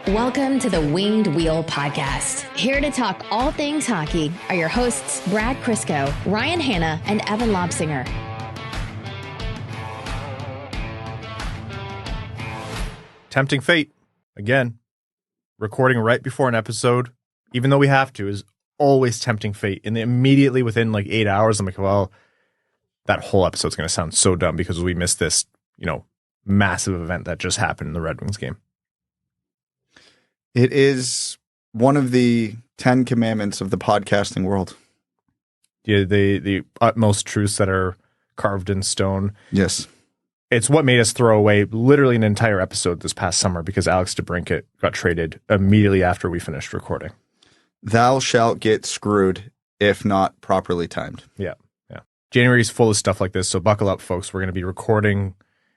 Welcome to the Winged Wheel Podcast. Here to talk all things hockey are your hosts, Brad Crisco, Ryan Hanna, and Evan Lobsinger. Tempting fate. Again, recording right before an episode, even though we have to, is always tempting fate. And immediately within like 8 hours, I'm like, well, that whole episode's going to sound so dumb because we missed this, massive event that just happened in the Red Wings game. It is one of the 10 commandments of the podcasting world. Yeah, the utmost truths that are carved in stone. Yes. It's what made us throw away literally an entire episode this past summer because Alex DeBrincat got traded immediately after we finished recording. Thou shalt get screwed if not properly timed. Yeah. January is full of stuff like this, so buckle up, folks. We're going to be recording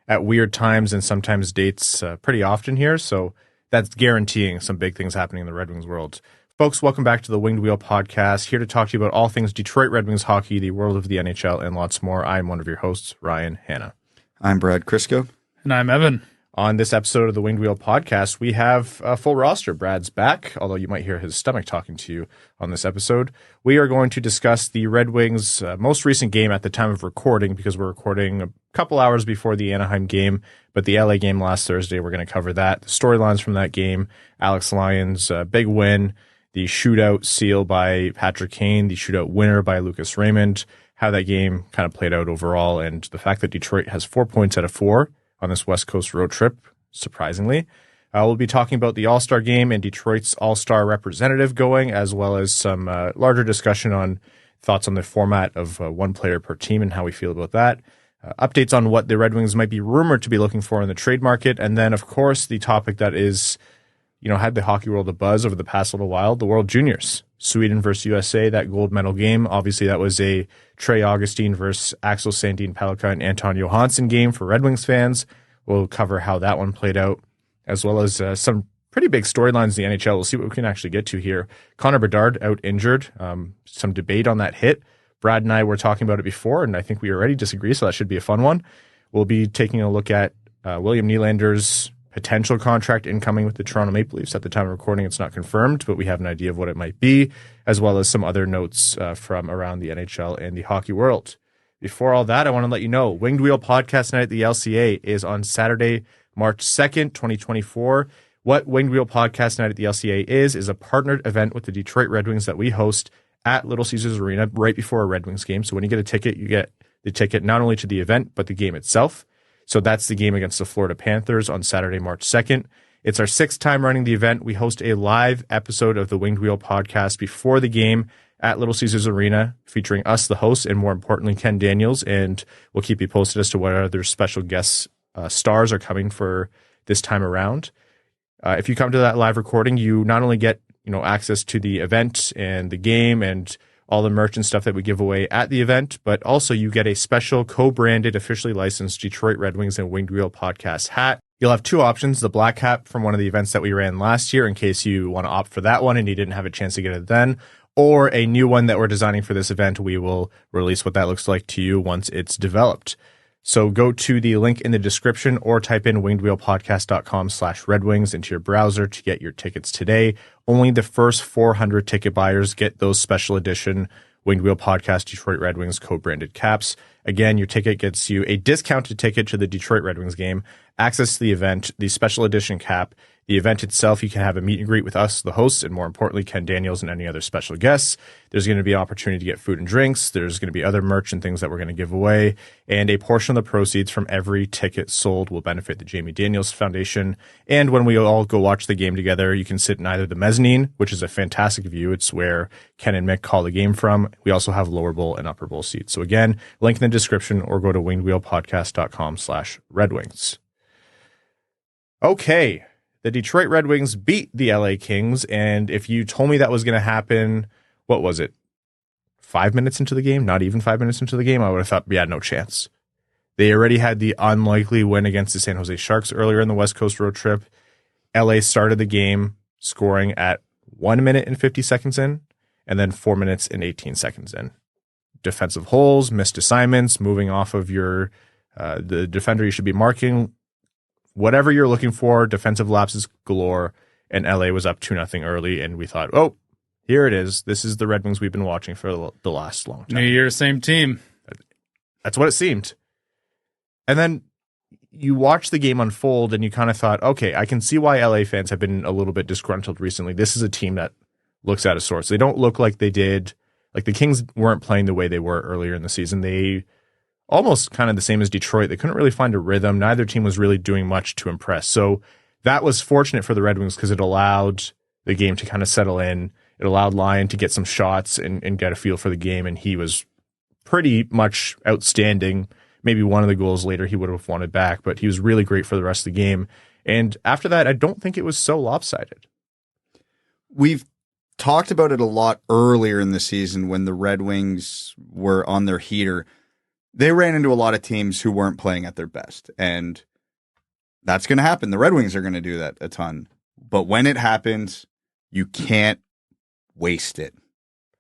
at weird times and sometimes dates pretty often here, so that's guaranteeing some big things happening in the Red Wings world. Folks, welcome back to the Winged Wheel Podcast, here to talk to you about all things Detroit Red Wings hockey, the world of the NHL, and lots more. I'm one of your hosts, Ryan Hanna. I'm Brad Crisco. And I'm Evan. On this episode of the Winged Wheel Podcast, we have a full roster. Brad's back, although you might hear his stomach talking to you on this episode. We are going to discuss the Red Wings' most recent game at the time of recording, because we're recording a couple hours before the Anaheim game, but the LA game last Thursday, we're going to cover that. The storylines from that game, Alex Lyon's big win, the shootout seal by Patrick Kane, the shootout winner by Lucas Raymond, how that game kind of played out overall, and the fact that Detroit has 4 points out of 4 on this West Coast road trip, surprisingly. We'll be talking about the All-Star game and Detroit's All-Star representative going, as well as some larger discussion on thoughts on the format of one player per team and how we feel about that. Updates on what the Red Wings might be rumored to be looking for in the trade market. And then, of course, the topic that is, had the hockey world a buzz over the past little while, the World Juniors. Sweden versus USA, that gold medal game. Obviously, that was a Trey Augustine versus Axel Sandin Pellikka and Anton Johansson game for Red Wings fans. We'll cover how that one played out, as well as some pretty big storylines in the NHL. We'll see what we can actually get to here. Connor Bedard out injured. Some debate on that hit. Brad and I were talking about it before, and I think we already disagree, so that should be a fun one. We'll be taking a look at William Nylander's potential contract incoming with the Toronto Maple Leafs. At the time of recording, it's not confirmed, but we have an idea of what it might be, as well as some other notes from around the NHL and the hockey world. Before all that, I want to let you know, Winged Wheel Podcast Night at the LCA is on Saturday, March 2nd, 2024. What Winged Wheel Podcast Night at the LCA is a partnered event with the Detroit Red Wings that we host at Little Caesars Arena right before a Red Wings game. So when you get a ticket, you get the ticket not only to the event, but the game itself. So that's the game against the Florida Panthers on Saturday, March 2nd. It's our 6th time running the event. We host a live episode of the Winged Wheel Podcast before the game at Little Caesars Arena, featuring us, the hosts, and more importantly, Ken Daniels. And we'll keep you posted as to what other special guest stars are coming for this time around. If you come to that live recording, you not only get access to the event and the game and all the merch and stuff that we give away at the event, but also you get a special co-branded, officially licensed Detroit Red Wings and Winged Wheel Podcast hat. You'll have two options: the black hat from one of the events that we ran last year, in case you want to opt for that one and you didn't have a chance to get it then, or a new one that we're designing for this event. We will release what that looks like to you once it's developed. So go to the link in the description or type in wingedwheelpodcast.com/Red Wings into your browser to get your tickets today. Only the first 400 ticket buyers get those special edition Winged Wheel Podcast Detroit Red Wings co-branded caps. Again, your ticket gets you a discounted ticket to the Detroit Red Wings game, access to the event, the special edition cap, the event itself. You can have a meet and greet with us, the hosts, and more importantly, Ken Daniels and any other special guests. There's going to be an opportunity to get food and drinks. There's going to be other merch and things that we're going to give away. And a portion of the proceeds from every ticket sold will benefit the Jamie Daniels Foundation. And when we all go watch the game together, you can sit in either the mezzanine, which is a fantastic view. It's where Ken and Mick call the game from. We also have lower bowl and upper bowl seats. So again, link in the description or go to wingedwheelpodcast.com/Red Wings. Okay. The Detroit Red Wings beat the LA Kings, and if you told me that was going to happen, what was it, 5 minutes into the game? Not even 5 minutes into the game? I would have thought, yeah, no chance. They already had the unlikely win against the San Jose Sharks earlier in the West Coast road trip. LA started the game scoring at 1 minute and 50 seconds in, and then 4 minutes and 18 seconds in. Defensive holes, missed assignments, moving off of your the defender you should be marking. Whatever you're looking for, defensive lapses galore. and LA was up 2-0 early, and we thought, oh, here it is. This is the Red Wings we've been watching for the last long time. New year, same team. That's what it seemed. And then you watch the game unfold, and you kind of thought, okay, I can see why LA fans have been a little bit disgruntled recently. This is a team that looks out of sorts. They don't look like they did. Like, the Kings weren't playing the way they were earlier in the season. They almost kind of the same as Detroit. They couldn't really find a rhythm. Neither team was really doing much to impress. So that was fortunate for the Red Wings because it allowed the game to kind of settle in. It allowed Lyon to get some shots and get a feel for the game, and he was pretty much outstanding. Maybe one of the goals later he would have wanted back, but he was really great for the rest of the game. And after that, I don't think it was so lopsided. We've talked about it a lot earlier in the season when the Red Wings were on their heater. They ran into a lot of teams who weren't playing at their best, and that's going to happen. The Red Wings are going to do that a ton. But when it happens, you can't waste it.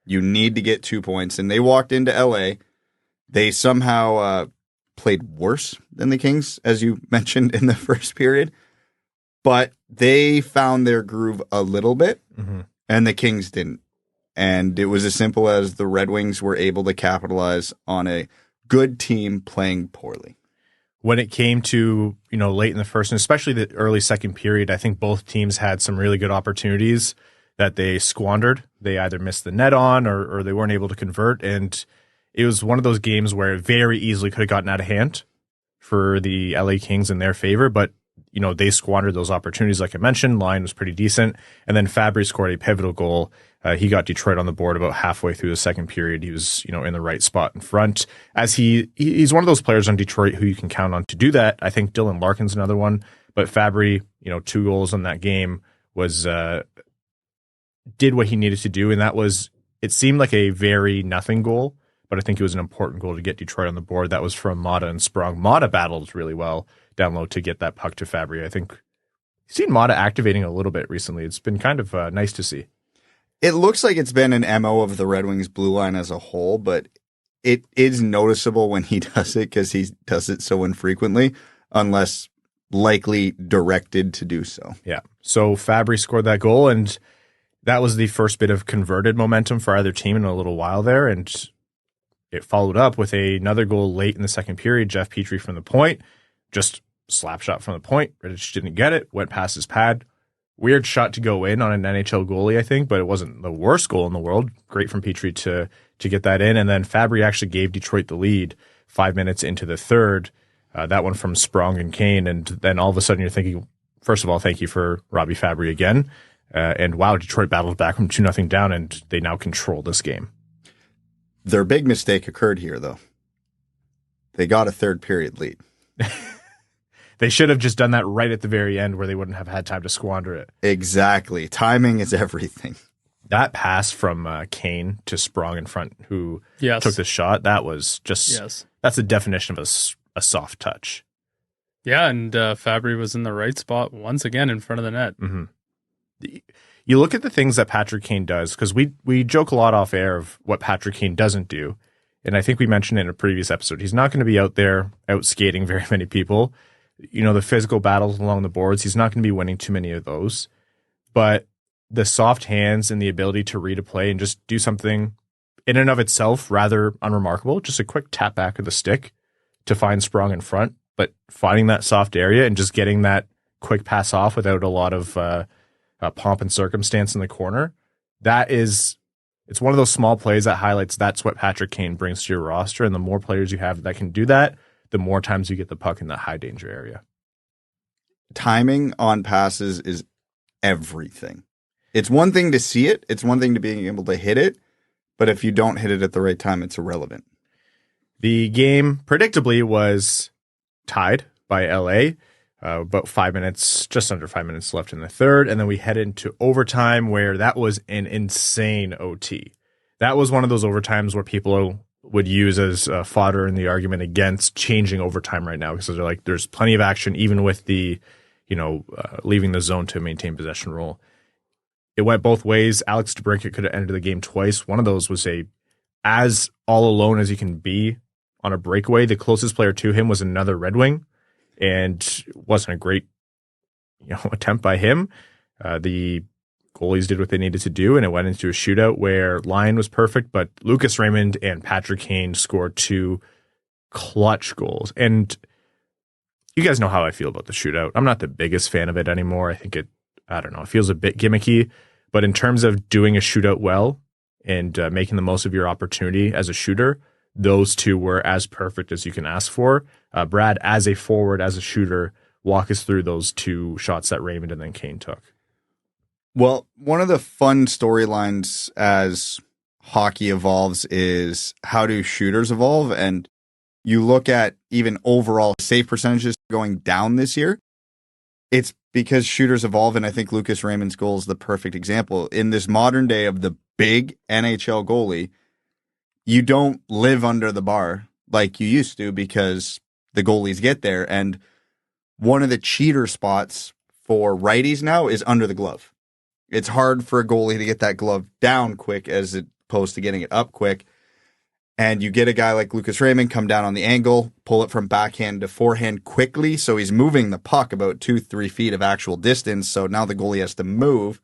You need to get 2 points. And they walked into LA. They somehow played worse than the Kings, as you mentioned in the first period. But they found their groove a little bit, and the Kings didn't. And it was as simple as the Red Wings were able to capitalize on a good team playing poorly. When it came to, late in the first and especially the early second period, I think both teams had some really good opportunities that they squandered. They either missed the net on or they weren't able to convert. And it was one of those games where it very easily could have gotten out of hand for the LA Kings in their favor. But, they squandered those opportunities. Like I mentioned, Lyon was pretty decent. And then Fabry scored a pivotal goal. He got Detroit on the board about halfway through the second period. He was, in the right spot in front. As he's one of those players on Detroit who you can count on to do that. I think Dylan Larkin's another one. But Fabry, 2 goals in that game was did what he needed to do. And that was, it seemed like a very nothing goal, but I think it was an important goal to get Detroit on the board. That was from Mata and Sprong. Mata battled really well down low to get that puck to Fabry. I think you've seen Mata activating a little bit recently. It's been kind of nice to see. It looks like it's been an MO of the Red Wings blue line as a whole, but it is noticeable when he does it because he does it so infrequently, unless likely directed to do so. Yeah. So Fabry scored that goal, and that was the first bit of converted momentum for either team in a little while there. And it followed up with another goal late in the second period. Jeff Petrie from the point, just slap shot from the point. Rittich didn't get it, went past his pad. Weird shot to go in on an NHL goalie, I think, but it wasn't the worst goal in the world. Great from Petrie to get that in. And then Fabry actually gave Detroit the lead 5 minutes into the third. That one from Sprong and Kane. And then all of a sudden you're thinking, first of all, thank you for Robbie Fabry again. And wow, Detroit battled back from 2-0 down, and they now control this game. Their big mistake occurred here, though. They got a third period lead. They should have just done that right at the very end where they wouldn't have had time to squander it. Exactly. Timing is everything. That pass from Kane to Sprong in front, who took the shot, that was just, that's the definition of a soft touch. Yeah, and Fabry was in the right spot once again in front of the net. Mm-hmm. You look at the things that Patrick Kane does, because we joke a lot off air of what Patrick Kane doesn't do. And I think we mentioned it in a previous episode. He's not going to be out there out skating very many people. The physical battles along the boards, he's not going to be winning too many of those. But the soft hands and the ability to read a play and just do something in and of itself rather unremarkable, just a quick tap back of the stick to find Sprong in front, but finding that soft area and just getting that quick pass off without a lot of pomp and circumstance in the corner. It's one of those small plays that highlights that's what Patrick Kane brings to your roster. And the more players you have that can do that, the more times you get the puck in that high danger area. Timing on passes is everything. It's one thing to see it. It's one thing to being able to hit it. But if you don't hit it at the right time, it's irrelevant. The game, predictably, was tied by LA. About 5 minutes, just under 5 minutes left in the third. And then we head into overtime where that was an insane OT. That was one of those overtimes where people would use as fodder in the argument against changing overtime right now, because they're like, there's plenty of action, even with the, leaving the zone to maintain possession rule. It went both ways. Alex DeBrincat could have ended the game twice. One of those was as all alone as he can be on a breakaway. The closest player to him was another Red Wing, and wasn't a great, attempt by him. The goalies did what they needed to do, and it went into a shootout where Lyon was perfect, but Lucas Raymond and Patrick Kane scored 2 clutch goals. And you guys know how I feel about the shootout. I'm not the biggest fan of it anymore. I think it feels a bit gimmicky. But in terms of doing a shootout well and making the most of your opportunity as a shooter, those 2 were as perfect as you can ask for. Brad, as a forward, as a shooter, walk us through those 2 shots that Raymond and then Kane took. Well, one of the fun storylines as hockey evolves is how do shooters evolve? And you look at even overall save percentages going down this year. It's because shooters evolve, and I think Lucas Raymond's goal is the perfect example. In this modern day of the big NHL goalie, you don't live under the bar like you used to because the goalies get there. And one of the cheater spots for righties now is under the glove. It's hard for a goalie to get that glove down quick as opposed to getting it up quick. And you get a guy like Lucas Raymond come down on the angle, pull it from backhand to forehand quickly. So he's moving the puck about 2-3 feet of actual distance. So now the goalie has to move.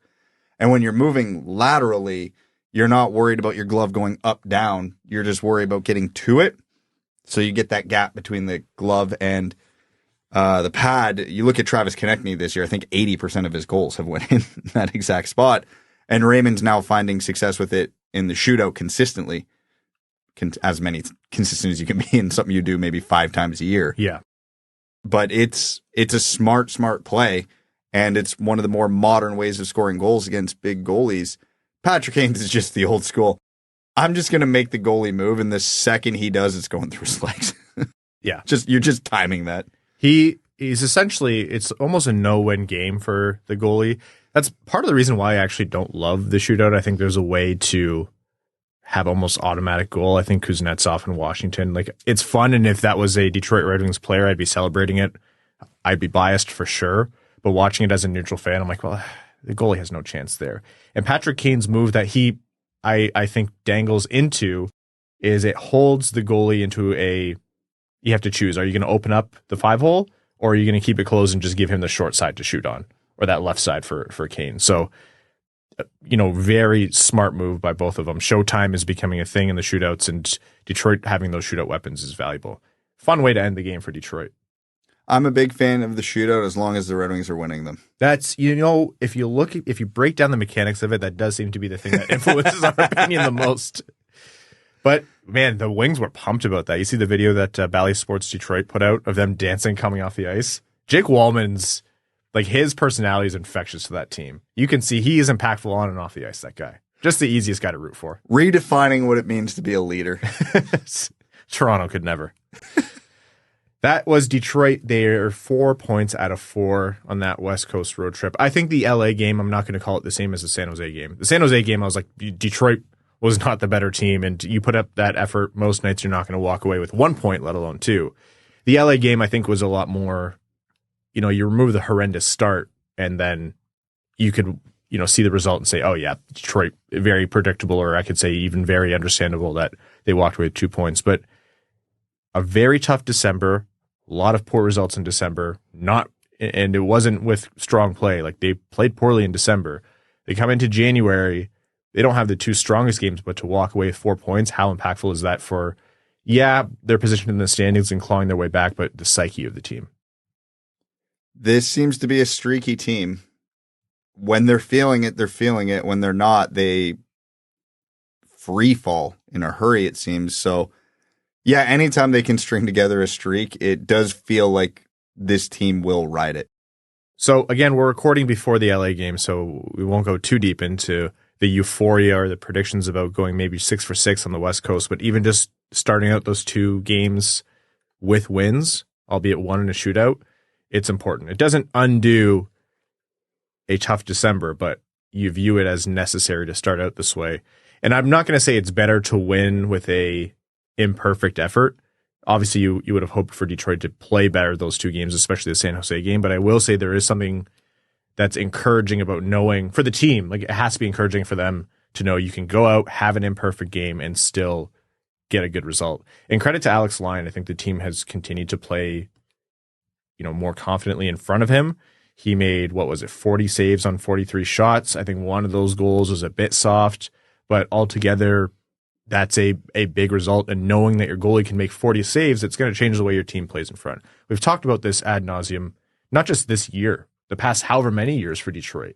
And when you're moving laterally, you're not worried about your glove going up, down. You're just worried about getting to it. So you get that gap between the glove and the pad. You look at Travis Konechny this year, I think 80% of his goals have went in that exact spot. And Raymond's now finding success with it in the shootout consistently. As many consistent as you can be in something you do maybe 5 times a year. Yeah. But it's a smart play, and it's one of the more modern ways of scoring goals against big goalies. Patrick Kane is just the old school. I'm just going to make the goalie move, and the second he does, it's going through his legs. Yeah. You're just timing that. He's essentially, it's almost a no-win game for the goalie. That's part of the reason why I actually don't love the shootout. I think there's a way to have almost automatic goal. I think Kuznetsov in Washington, like, it's fun. And if that was a Detroit Red Wings player, I'd be celebrating it. I'd be biased for sure. But watching it as a neutral fan, I'm like, well, the goalie has no chance there. And Patrick Kane's move that I think dangles into is it holds the goalie into you have to choose. Are you going to open up the 5-hole, or are you going to keep it closed and just give him the short side to shoot on, or that left side for Kane? So, very smart move by both of them. Showtime is becoming a thing in the shootouts, and Detroit having those shootout weapons is valuable. Fun way to end the game for Detroit. I'm a big fan of the shootout as long as the Red Wings are winning them. That's, if you break down the mechanics of it, that does seem to be the thing that influences our opinion the most. But man, the Wings were pumped about that. You see the video that Bally Sports Detroit put out of them dancing coming off the ice? Jake Wallman's, his personality is infectious to that team. You can see he is impactful on and off the ice, that guy. Just the easiest guy to root for. Redefining what it means to be a leader. Toronto could never. That was Detroit. They're 4 points out of 4 on that West Coast road trip. I think the LA game, I'm not going to call it the same as the San Jose game. The San Jose game, I was like, Detroit was not the better team, and you put up that effort, most nights you're not going to walk away with 1 point, let alone 2. The LA game, I think, was a lot more, you remove the horrendous start, and then you could, see the result and say, oh yeah, Detroit, very predictable, or I could say even very understandable that they walked away with 2 points. But a very tough December, a lot of poor results in December, and it wasn't with strong play. They played poorly in December. They come into January, they don't have the 2 strongest games, but to walk away with 4 points, how impactful is that for, their position in the standings and clawing their way back, but the psyche of the team? This seems to be a streaky team. When they're feeling it, they're feeling it. When they're not, they free fall in a hurry, it seems. So, anytime they can string together a streak, it does feel like this team will ride it. So, again, we're recording before the LA game, so we won't go too deep into the euphoria or the predictions about going maybe 6 for 6 on the West Coast. But even just starting out those 2 games with wins, albeit one in a shootout, it's important. It doesn't undo a tough December, but you view it as necessary to start out this way. And I'm not going to say it's better to win with a imperfect effort. Obviously, you would have hoped for Detroit to play better those 2 games, especially the San Jose game. But I will say there is something that's encouraging about knowing for the team. It has to be encouraging for them to know you can go out, have an imperfect game, and still get a good result. And credit to Alex Lyon. I think the team has continued to play, more confidently in front of him. He made, 40 saves on 43 shots. I think one of those goals was a bit soft, but altogether, that's a big result. And knowing that your goalie can make 40 saves, it's going to change the way your team plays in front. We've talked about this ad nauseum, not just this year, the past however many years for Detroit,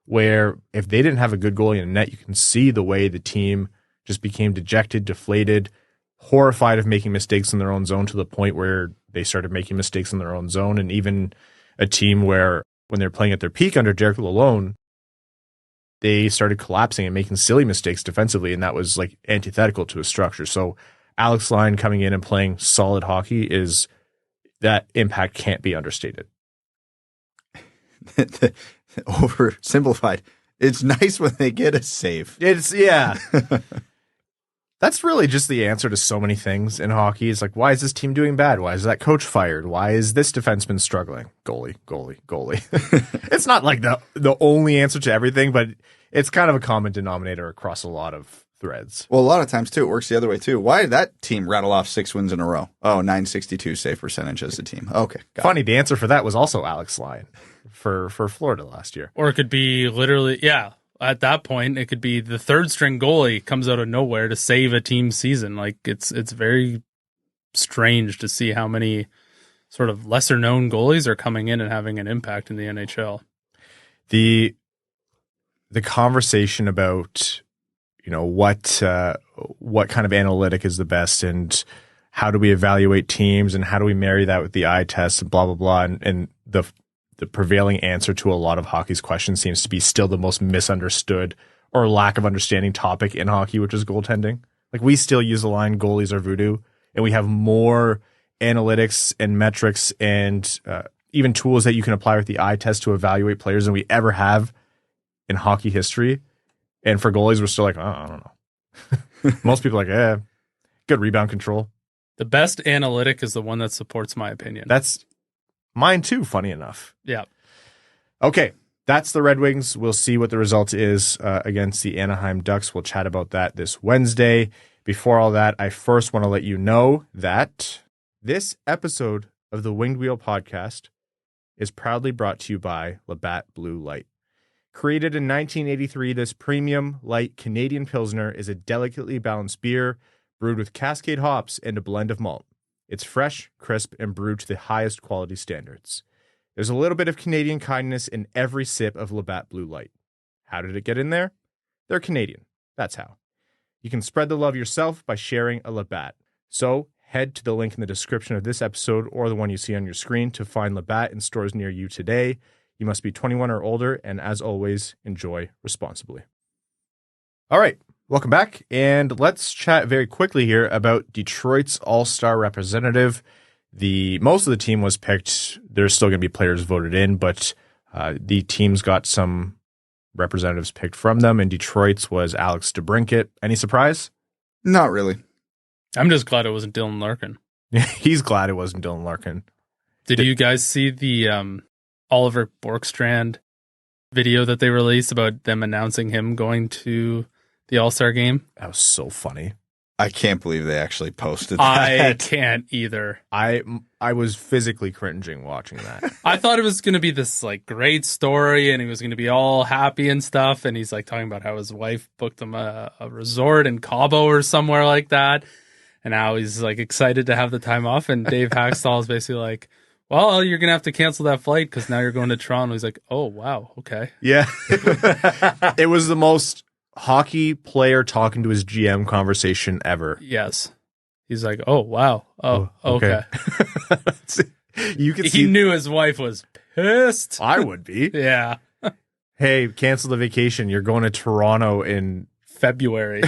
where if they didn't have a good goalie in the net, you can see the way the team just became dejected, deflated, horrified of making mistakes in their own zone, to the point where they started making mistakes in their own zone. And even a team where, when they're playing at their peak under Derek Lalonde, they started collapsing and making silly mistakes defensively, and that was like antithetical to a structure. So Alex Lyon coming in and playing solid hockey, that impact can't be understated. Oversimplified. It's nice when they get a save. Yeah. That's really just the answer to so many things in hockey. It's like, why is this team doing bad? Why is that coach fired? Why is this defenseman struggling? Goalie. It's not like the only answer to everything, but it's kind of a common denominator across a lot of threads. Well, a lot of times, too, it works the other way, too. Why did that team rattle off 6 wins in a row? Oh, 962 save percentage as a team. Okay. Funny, the answer for that was also Alex Lyon for Florida last year. Or it could be literally, at that point, it could be the third string goalie comes out of nowhere to save a team's season. Like, it's very strange to see how many sort of lesser known goalies are coming in and having an impact in the NHL. The conversation about, what kind of analytic is the best, and how do we evaluate teams, and how do we marry that with the eye test, and blah blah blah, and the prevailing answer to a lot of hockey's questions seems to be still the most misunderstood or lack of understanding topic in hockey, which is goaltending. Like, we still use the line goalies are voodoo, and we have more analytics and metrics and even tools that you can apply with the eye test to evaluate players than we ever have in hockey history. And for goalies, we're still like, I don't know. Most people are like, good rebound control. The best analytic is the one that supports my opinion. That's mine too, funny enough. Yeah. Okay, that's the Red Wings. We'll see what the result is against the Anaheim Ducks. We'll chat about that this Wednesday. Before all that, I first want to let you know that this episode of the Winged Wheel podcast is proudly brought to you by Labatt Blue Light. Created in 1983, this premium light Canadian Pilsner is a delicately balanced beer brewed with Cascade hops and a blend of malt. It's fresh, crisp, and brewed to the highest quality standards. There's a little bit of Canadian kindness in every sip of Labatt Blue Light. How did it get in there? They're Canadian. That's how. You can spread the love yourself by sharing a Labatt. So head to the link in the description of this episode or the one you see on your screen to find Labatt in stores near you today. You must be 21 or older, and as always, enjoy responsibly. All right. Welcome back, and let's chat very quickly here about Detroit's All-Star representative. Most of the team was picked. There's still going to be players voted in, but the teams got some representatives picked from them, and Detroit's was Alex DeBrincat. Any surprise? Not really. I'm just glad it wasn't Dylan Larkin. He's glad it wasn't Dylan Larkin. Did you guys see the Oliver Borkstrand video that they released about them announcing him going to the All-Star game? That was so funny. I can't believe they actually posted that. I can't either. I was physically cringing watching that. I thought it was going to be this like great story, and he was going to be all happy and stuff. And he's like talking about how his wife booked him a resort in Cabo or somewhere like that. And now he's like excited to have the time off. And Dave Haxtell is basically like, well, you're going to have to cancel that flight because now you're going to Toronto. He's like, oh, wow. Okay. Yeah. It was the most hockey player talking to his GM conversation ever. Yes. He's like, oh, wow. Oh, okay. You can he knew his wife was pissed. I would be. Yeah. Hey, cancel the vacation. You're going to Toronto in February.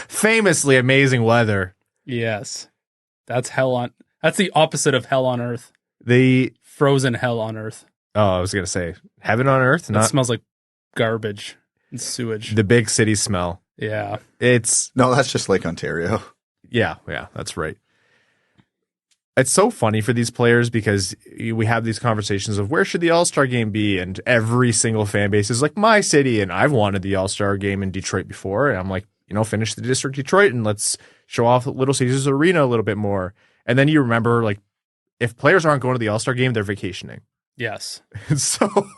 Famously amazing weather. Yes. That's the opposite of hell on earth. The frozen hell on earth. Oh, I was going to say heaven on earth. It smells like garbage and sewage. The big city smell. Yeah. No, that's just Lake Ontario. Yeah, that's right. It's so funny for these players because we have these conversations of where should the All-Star game be, and every single fan base is like, my city, and I've wanted the All-Star game in Detroit before, and I'm like, finish the District Detroit and let's show off Little Caesars Arena a little bit more. And then you remember, like, if players aren't going to the All-Star game, they're vacationing. Yes. So,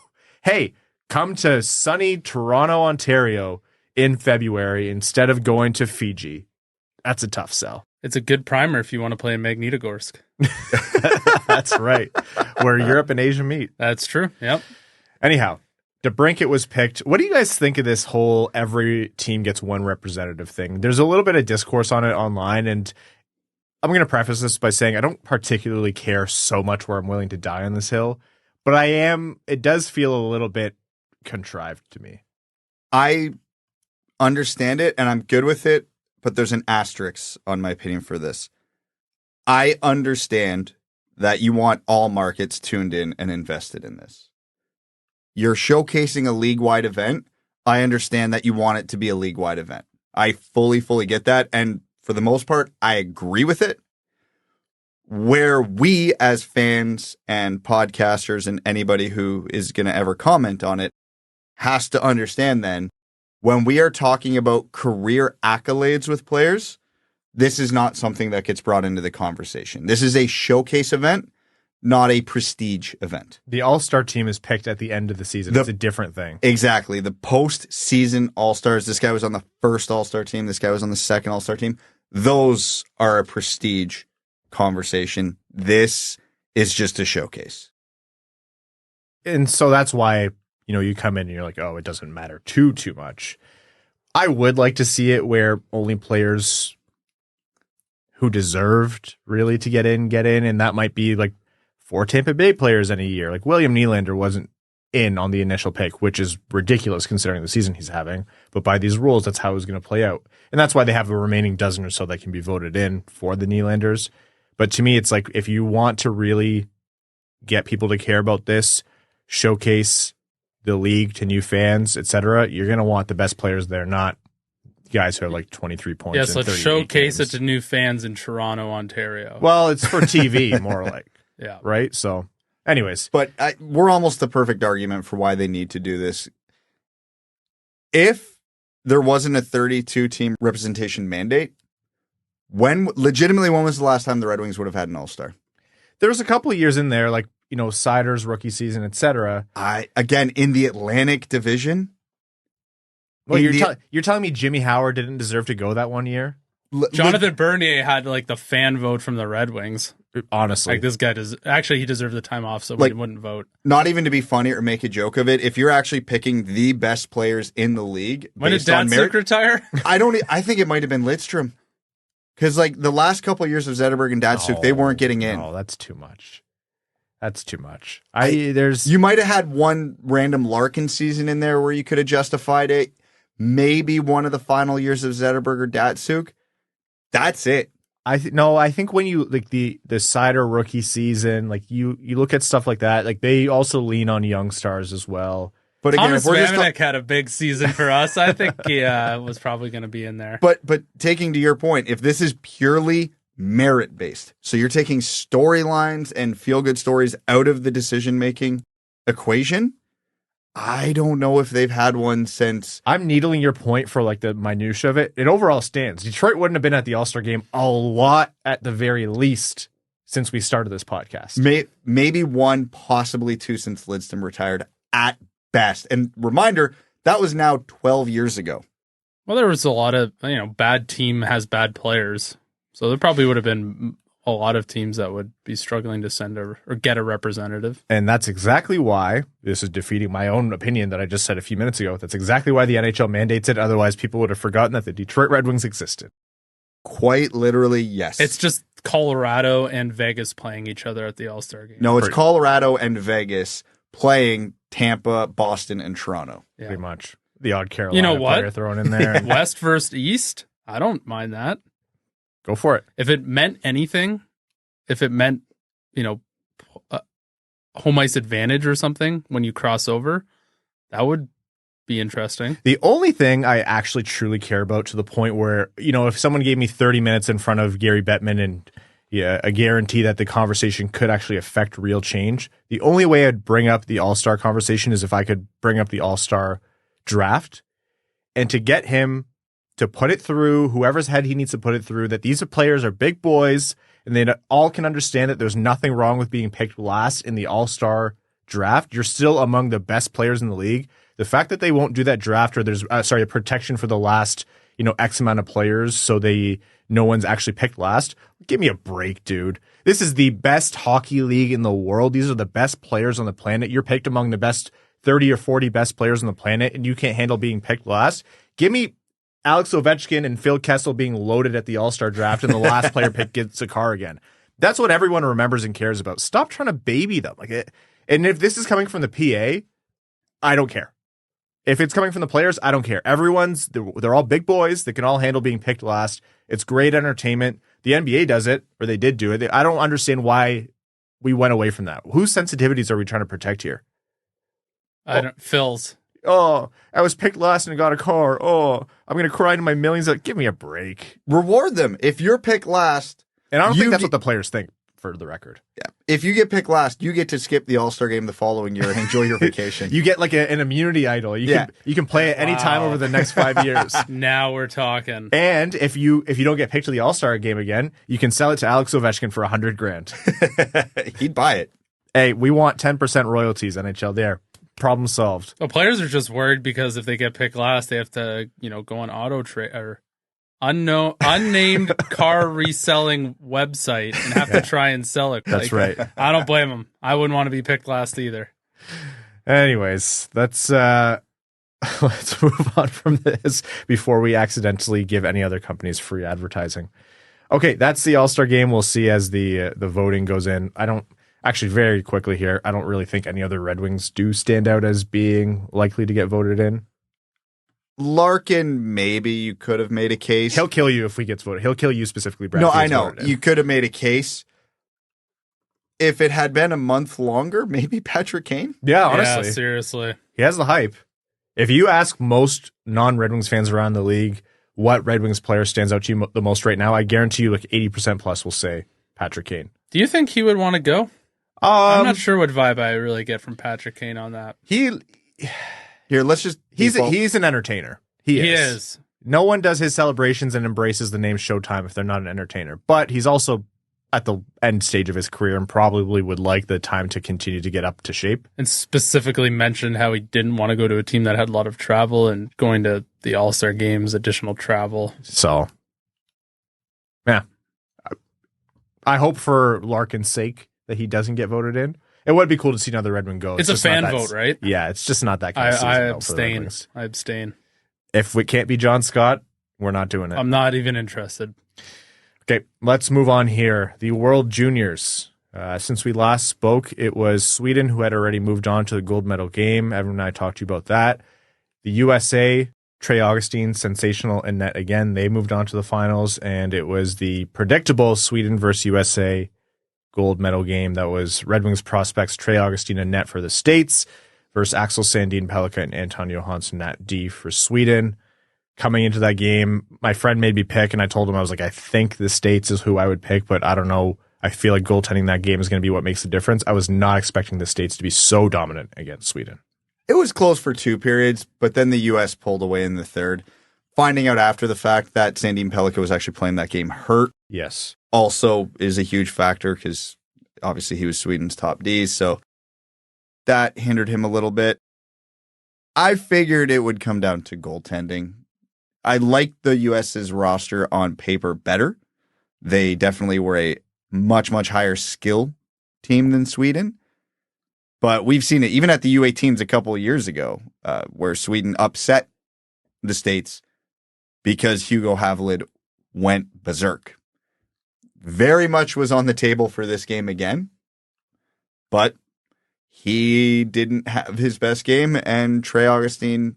hey, come to sunny Toronto, Ontario in February instead of going to Fiji. That's a tough sell. It's a good primer if you want to play in Magnitogorsk. That's right. Where Europe and Asia meet. That's true. Yep. Anyhow, DeBrincat was picked. What do you guys think of this whole every team gets one representative thing? There's a little bit of discourse on it online, and I'm going to preface this by saying I don't particularly care so much where I'm willing to die on this hill, but it does feel a little bit contrived to me. I understand it, and I'm good with it, but there's an asterisk on my opinion for this. I understand that you want all markets tuned in and invested in this. You're showcasing a league-wide event. I understand that you want it to be a league-wide event. I fully get that. And for the most part, I agree with it. Where we as fans and podcasters and anybody who is going to ever comment on it has to understand then, when we are talking about career accolades with players, this is not something that gets brought into the conversation. This is a showcase event, not a prestige event. The All-Star team is picked at the end of the season. It's a different thing. Exactly. The post-season All-Stars, this guy was on the first All-Star team, this guy was on the second All-Star team. Those are a prestige conversation. This is just a showcase. And so that's why, you come in and you're like, oh, it doesn't matter too much. I would like to see it where only players who deserved really to get in, and that might be like 4 Tampa Bay players in a year. Like William Nylander wasn't in on the initial pick, which is ridiculous considering the season he's having. But by these rules, that's how it was going to play out. And that's why they have a remaining dozen or so that can be voted in for the Nylanders. But to me, it's like, if you want to really get people to care about this, showcase the league to new fans, etc., you're going to want the best players there, not guys who have like 23 points. Yes, let's showcase games. it to new fans in Toronto, Ontario. Well, it's for TV, more like. Yeah. Right? So, anyways. But we're almost the perfect argument for why they need to do this. If there wasn't a 32-team representation mandate, when was the last time the Red Wings would have had an All-Star? There was a couple of years in there, like, Seider's rookie season, etc. Again, in the Atlantic Division. Well, you're telling me Jimmy Howard didn't deserve to go that one year? Jonathan Bernier had like the fan vote from the Red Wings. Honestly, like this guy he deserved the time off, so we wouldn't vote. Not even to be funny or make a joke of it. If you're actually picking the best players in the league, when did Datsuk retire? I think it might have been Lidstrom, because like the last couple of years of Zetterberg and Datsuk, they weren't getting in. Oh, that's too much. That's too much. You might have had one random Larkin season in there where you could have justified it. Maybe one of the final years of Zetterberg or Datsuk. That's it. I think when you like the Seider rookie season, like you look at stuff like that, like they also lean on young stars as well. But again, Thomas Vanek had a big season for us. I think he was probably going to be in there. But taking to your point, if this is purely merit based, so you're taking storylines and feel good stories out of the decision making equation, I don't know if they've had one since. I'm needling your point for like the minutia of it. It overall stands. Detroit wouldn't have been at the All-Star game a lot at the very least since we started this podcast. Maybe one, possibly two since Lidstrom retired at best. And reminder, that was now 12 years ago. Well, there was a lot of, bad team has bad players. So there probably would have been a lot of teams that would be struggling to send or get a representative. And that's exactly why, this is defeating my own opinion that I just said a few minutes ago, that's exactly why the NHL mandates it. Otherwise, people would have forgotten that the Detroit Red Wings existed. Quite literally, yes. It's just Colorado and Vegas playing each other at the All-Star game. No, it's Colorado and Vegas playing Tampa, Boston, and Toronto. Yeah. Pretty much. The odd Carolina player thrown in there. West versus East, I don't mind that. Go for it. If it meant anything, if it meant, home ice advantage or something when you cross over, that would be interesting. The only thing I actually truly care about, to the point where, if someone gave me 30 minutes in front of Gary Bettman and a guarantee that the conversation could actually affect real change, the only way I'd bring up the All-Star conversation is if I could bring up the All-Star draft, and to get him to put it through whoever's head he needs to put it through, that these players are big boys and they all can understand that there's nothing wrong with being picked last in the All-Star draft. You're still among the best players in the league. The fact that they won't do that draft, or there's a protection for the last, X amount of players, so no one's actually picked last. Give me a break, dude. This is the best hockey league in the world. These are the best players on the planet. You're picked among the best 30 or 40 best players on the planet, and you can't handle being picked last. Give me Alex Ovechkin and Phil Kessel being loaded at the All-Star draft, and the last player picked gets a car again. That's what everyone remembers and cares about. Stop trying to baby them. And if this is coming from the PA, I don't care. If it's coming from the players, I don't care. They're all big boys that can all handle being picked last. It's great entertainment. The NBA does it, or they did do it. I don't understand why we went away from that. Whose sensitivities are we trying to protect here? Phil's. Oh, I was picked last and I got a car. Oh, I'm going to cry into my millions. Give me a break. Reward them. If you're picked last. And I don't think that's what the players think, for the record. Yeah. If you get picked last, you get to skip the All-Star game the following year and enjoy your vacation. You get like an immunity idol. You can play it any time over the next 5 years. Now we're talking. And if you don't get picked to the All-Star game again, you can sell it to Alex Ovechkin for $100,000. He'd buy it. Hey, we want 10% royalties, NHL. There. Problem solved. Well, players are just worried because if they get picked last, they have to, go on auto trade or unnamed car reselling website and have to try and sell it. That's right. I don't blame them. I wouldn't want to be picked last either. Anyways, let's move on from this before we accidentally give any other companies free advertising. Okay, that's the All-Star game. We'll see as the voting goes in. Actually, very quickly here, I don't really think any other Red Wings do stand out as being likely to get voted in. Larkin, maybe you could have made a case. He'll kill you if he gets voted. He'll kill you specifically, Brad. No, I know. You could have made a case. If it had been a month longer, maybe Patrick Kane. Yeah, honestly. Yeah, seriously. He has the hype. If you ask most non-Red Wings fans around the league what Red Wings player stands out to you the most right now, I guarantee you 80% plus will say Patrick Kane. Do you think he would want to go? I'm not sure what vibe I really get from Patrick Kane on that. Here, let's just... He's an entertainer. He is. No one does his celebrations and embraces the name Showtime if they're not an entertainer. But he's also at the end stage of his career and probably would like the time to continue to get up to shape. And specifically mentioned how he didn't want to go to a team that had a lot of travel, and going to the All-Star games, additional travel. So, yeah. I hope for Larkin's sake that he doesn't get voted in. It would be cool to see another Red Wing go. It's a fan vote, right? Yeah, it's just not that kind of season. I abstain. If it can't be John Scott, we're not doing it. I'm not even interested. Okay, let's move on here. The World Juniors. Since we last spoke, it was Sweden who had already moved on to the gold medal game. Evan and I talked to you about that. The USA, Trey Augustine, sensational in net again. They moved on to the finals, and it was the predictable Sweden versus USA gold medal game. That was Red Wings prospects Trey Augustine in net for the States versus Axel Sandin Pellikka and Anton Johansson at D for Sweden. Coming into that game, my friend made me pick, and I told him, I was like, I think the States is who I would pick, but I don't know. I feel like goaltending that game is going to be what makes the difference. I was not expecting the States to be so dominant against Sweden. It was close for 2 periods, but then the U.S. pulled away in the third. Finding out after the fact that Sandin Pellikka was actually playing that game hurt. Yes. Also is a huge factor because obviously he was Sweden's top D, so that hindered him a little bit. I figured it would come down to goaltending. I liked the U.S.'s roster on paper better. They definitely were a much, much higher skill team than Sweden. But we've seen it even at the U18s a couple of years ago, where Sweden upset the States because Hugo Havelid went berserk. Very much was on the table for this game again, but he didn't have his best game, and Trey Augustine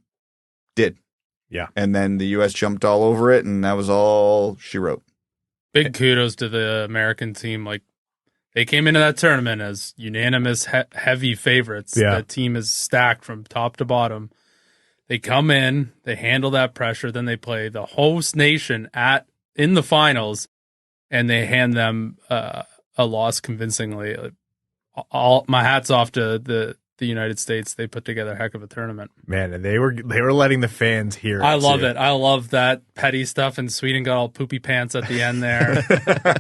did. Yeah. And then the U.S. jumped all over it, and that was all she wrote. Big kudos to the American team. Like, they came into that tournament as unanimous heavy favorites. Yeah. The team is stacked from top to bottom. They come in, they handle that pressure, then they play the host nation in the finals, and they hand them a loss convincingly. All my hats off to the the United States, they put together a heck of a tournament. Man, and they were letting the fans hear it. I love it. I love that petty stuff, and Sweden got all poopy pants at the end there.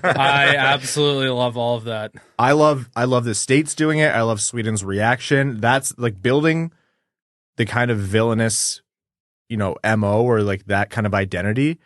I absolutely love all of that. I love the States doing it. I love Sweden's reaction. That's like building the kind of villainous, MO or like that kind of identity,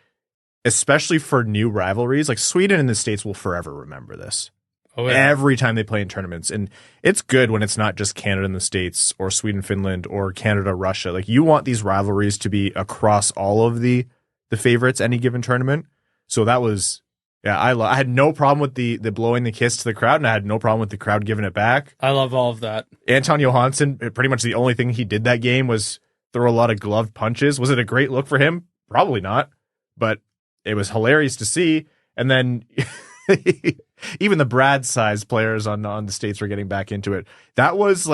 especially for new rivalries. Like Sweden and the States will forever remember this. Oh, yeah. Every time they play in tournaments. And it's good when it's not just Canada and the States or Sweden, Finland, or Canada, Russia. Like you want these rivalries to be across all of the favorites any given tournament. So that was, I had no problem with the blowing the kiss to the crowd, and I had no problem with the crowd giving it back. I love all of that. Anton Johansson, pretty much the only thing he did that game was throw a lot of gloved punches. Was it a great look for him? Probably not, but it was hilarious to see. And then even the Brad-sized players on the States were getting back into it. That was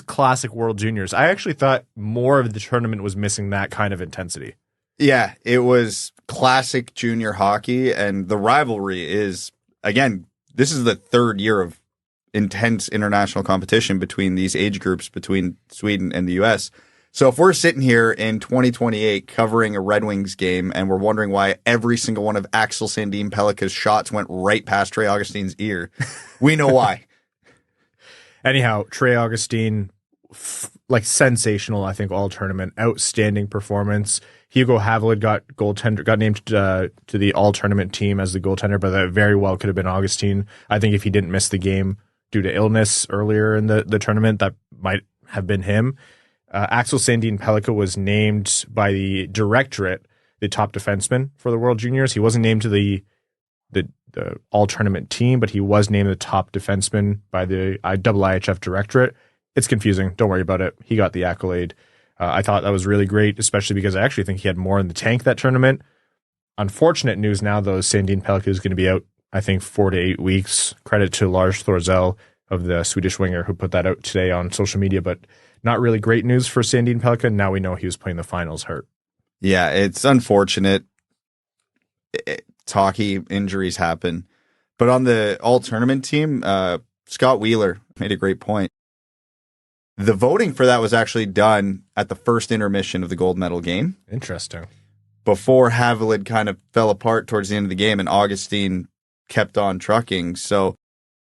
classic World Juniors. I actually thought more of the tournament was missing that kind of intensity. Yeah, it was classic junior hockey, and the rivalry is, again, this is the third year of intense international competition between these age groups, between Sweden and the U.S. So if we're sitting here in 2028 covering a Red Wings game and we're wondering why every single one of Axel Sandin Pellikka's shots went right past Trey Augustine's ear, we know why. Anyhow, Trey Augustine, sensational, I think, all tournament, outstanding performance. Hugo Havelid got named to the all tournament team as the goaltender, but that very well could have been Augustine. I think if he didn't miss the game due to illness earlier in the tournament, that might have been him. Axel Sandin Pellikka was named by the directorate the top defenseman for the World Juniors. He wasn't named to the all tournament team, but he was named the top defenseman by the IHF directorate. It's confusing. Don't worry about it. He got the accolade. I thought that was really great, especially because I actually think he had more in the tank that tournament. Unfortunate news now, though, Sandin Pellikka is going to be out, I think, 4 to 8 weeks. Credit to Lars Thorzel of the Swedish winger who put that out today on social media, but not really great news for Sandin Pellikka. Now we know he was playing the finals hurt. Yeah, it's unfortunate. It's hockey, injuries happen. But on the all-tournament team, Scott Wheeler made a great point. The voting for that was actually done at the first intermission of the gold medal game. Interesting. Before Havelid kind of fell apart towards the end of the game and Augustine kept on trucking. So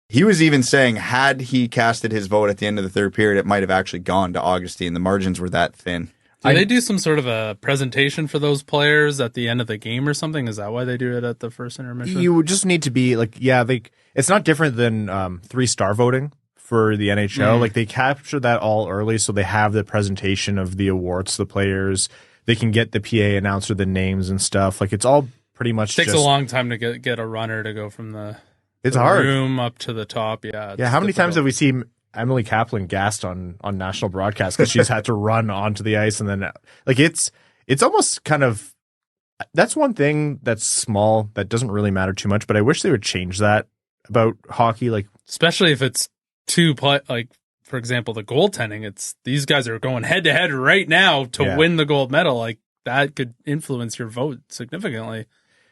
he was even saying, had he casted his vote at the end of the third period, it might have actually gone to Augustine. The margins were that thin. Do they do some sort of a presentation for those players at the end of the game or something? Is that why they do it at the first intermission? You would just need to be it's not different than 3-star voting for the NHL. Like they capture that all early, so they have the presentation of the awards to the players. They can get the PA announcer the names and stuff. Like it's all pretty much takes a long time to get a runner to go from the hard room up to the top. Yeah. How many times have we seen Emily Kaplan gassed on national broadcast because she's had to run onto the ice, and then it's almost kind of, that's one thing that's small that doesn't really matter too much, but I wish they would change that about hockey, like especially if it's for example, the goaltending. It's these guys are going head to head right now to win the gold medal. Like that could influence your vote significantly.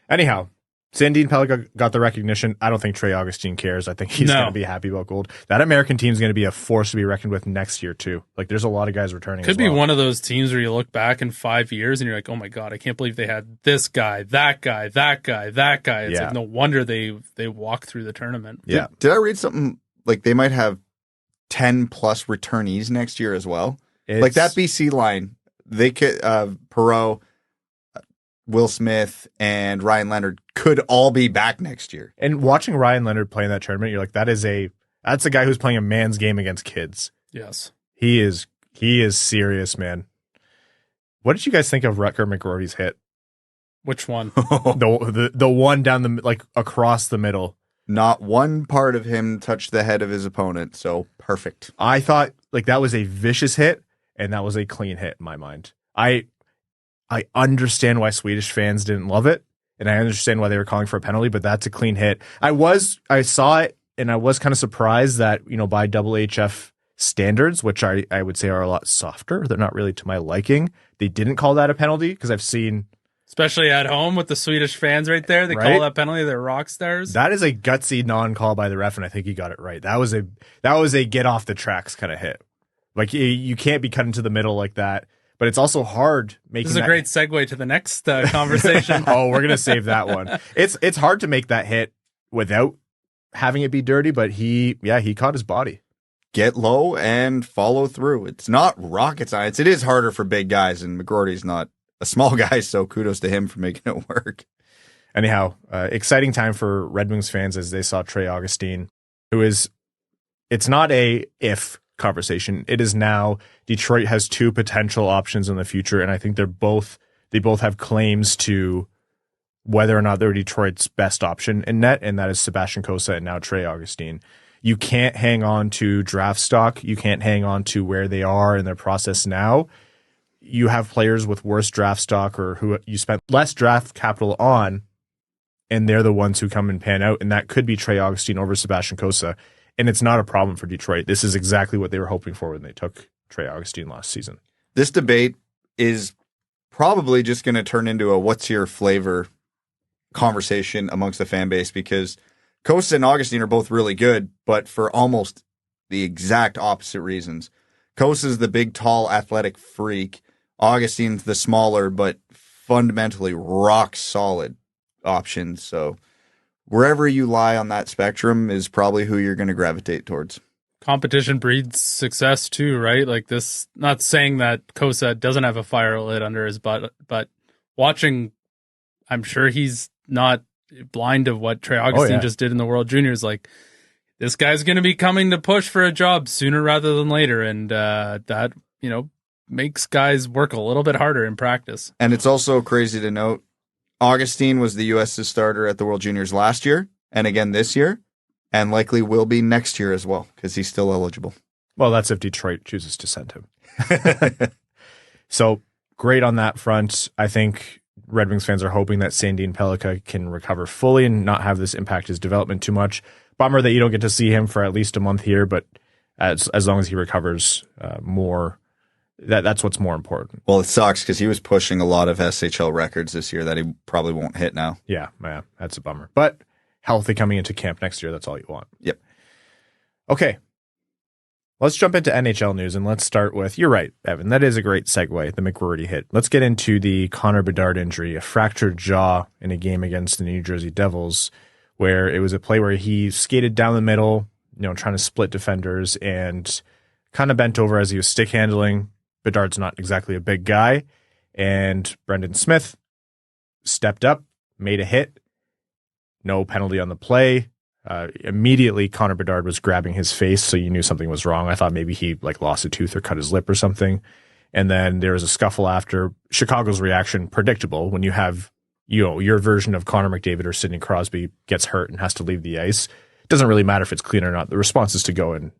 Anyhow, Sandin Pellikka got the recognition. I don't think Trey Augustine cares. I think he's going to be happy about gold. That American team is going to be a force to be reckoned with next year too. Like there's a lot of guys returning. Could be one of those teams where you look back in 5 years and you're like, oh my God, I can't believe they had this guy, that guy, that guy, that guy. It's like no wonder they walk through the tournament. Yeah. Did I read something like they might have 10 plus returnees next year as well? Like that BC line, they could Perreault, Will Smith, and Ryan Leonard could all be back next year. And watching Ryan Leonard play in that tournament, you're like, that's a guy who's playing a man's game against kids. Yes. He is serious, man. What did you guys think of Rutger McGrory's hit? Which one? the one down across the middle. Not one part of him touched the head of his opponent, so perfect. I thought that was a vicious hit, and that was a clean hit in my mind. I understand why Swedish fans didn't love it, and I understand why they were calling for a penalty, but that's a clean hit. I saw it, and I was kind of surprised that, by WHF standards, which I would say are a lot softer, they're not really to my liking, they didn't call that a penalty, because I've seen... Especially at home with the Swedish fans right there. They call that penalty. They're rock stars. That is a gutsy non-call by the ref, and I think he got it right. That was a get off the tracks kind of hit. Like you can't be cut into the middle like that. But it's also hard making. This is a great segue to the next conversation. Oh, we're gonna save that one. It's hard to make that hit without having it be dirty. But he caught his body. Get low and follow through. It's not rocket science. It is harder for big guys, and McGroarty's not a small guy, so kudos to him for making it work. Anyhow, exciting time for Red Wings fans as they saw Trey Augustine, who is, it's not a if conversation. It is now Detroit has two potential options in the future, and I think they both have claims to whether or not they're Detroit's best option in net, and that is Sebastian Cossa and now Trey Augustine. You can't hang on to draft stock. You can't hang on to where they are in their process now. You have players with worse draft stock or who you spent less draft capital on, and they're the ones who come and pan out, and that could be Trey Augustine over Sebastian Cossa, and it's not a problem for Detroit. This is exactly what they were hoping for when they took Trey Augustine last season. This debate is probably just going to turn into a what's your flavor conversation amongst the fan base, because Cossa and Augustine are both really good, but for almost the exact opposite reasons. Kossa's the big, tall, athletic freak. Augustine's the smaller, but fundamentally rock solid option. So wherever you lie on that spectrum is probably who you're going to gravitate towards. Competition breeds success too, right? Like this, not saying that Cossa doesn't have a fire lit under his butt, but watching, I'm sure he's not blind of what Trey Augustine just did in the World Juniors. Like, this guy's going to be coming to push for a job sooner rather than later, and that makes guys work a little bit harder in practice. And it's also crazy to note, Augustine was the U.S.'s starter at the World Juniors last year, and again this year, and likely will be next year as well, because he's still eligible. Well, that's if Detroit chooses to send him. So, great on that front. I think Red Wings fans are hoping that Sandin Pellikka can recover fully and not have this impact his development too much. Bummer that you don't get to see him for at least a month here, but as long as he recovers more, that's what's more important. Well, it sucks because he was pushing a lot of SHL records this year that he probably won't hit now. Yeah, that's a bummer. But healthy coming into camp next year, that's all you want. Yep. Okay. Let's jump into NHL news, and let's start with, you're right, Evan, that is a great segue, the McGroarty hit. Let's get into the Connor Bedard injury, a fractured jaw in a game against the New Jersey Devils, where it was a play where he skated down the middle, trying to split defenders, and kind of bent over as he was stick handling. Bedard's not exactly a big guy, and Brendan Smith stepped up, made a hit, no penalty on the play. Immediately, Connor Bedard was grabbing his face, so you knew something was wrong. I thought maybe he lost a tooth or cut his lip or something. And then there was a scuffle after. Chicago's reaction, predictable, when you have your version of Connor McDavid or Sidney Crosby gets hurt and has to leave the ice. It doesn't really matter if it's clean or not. The response is to go and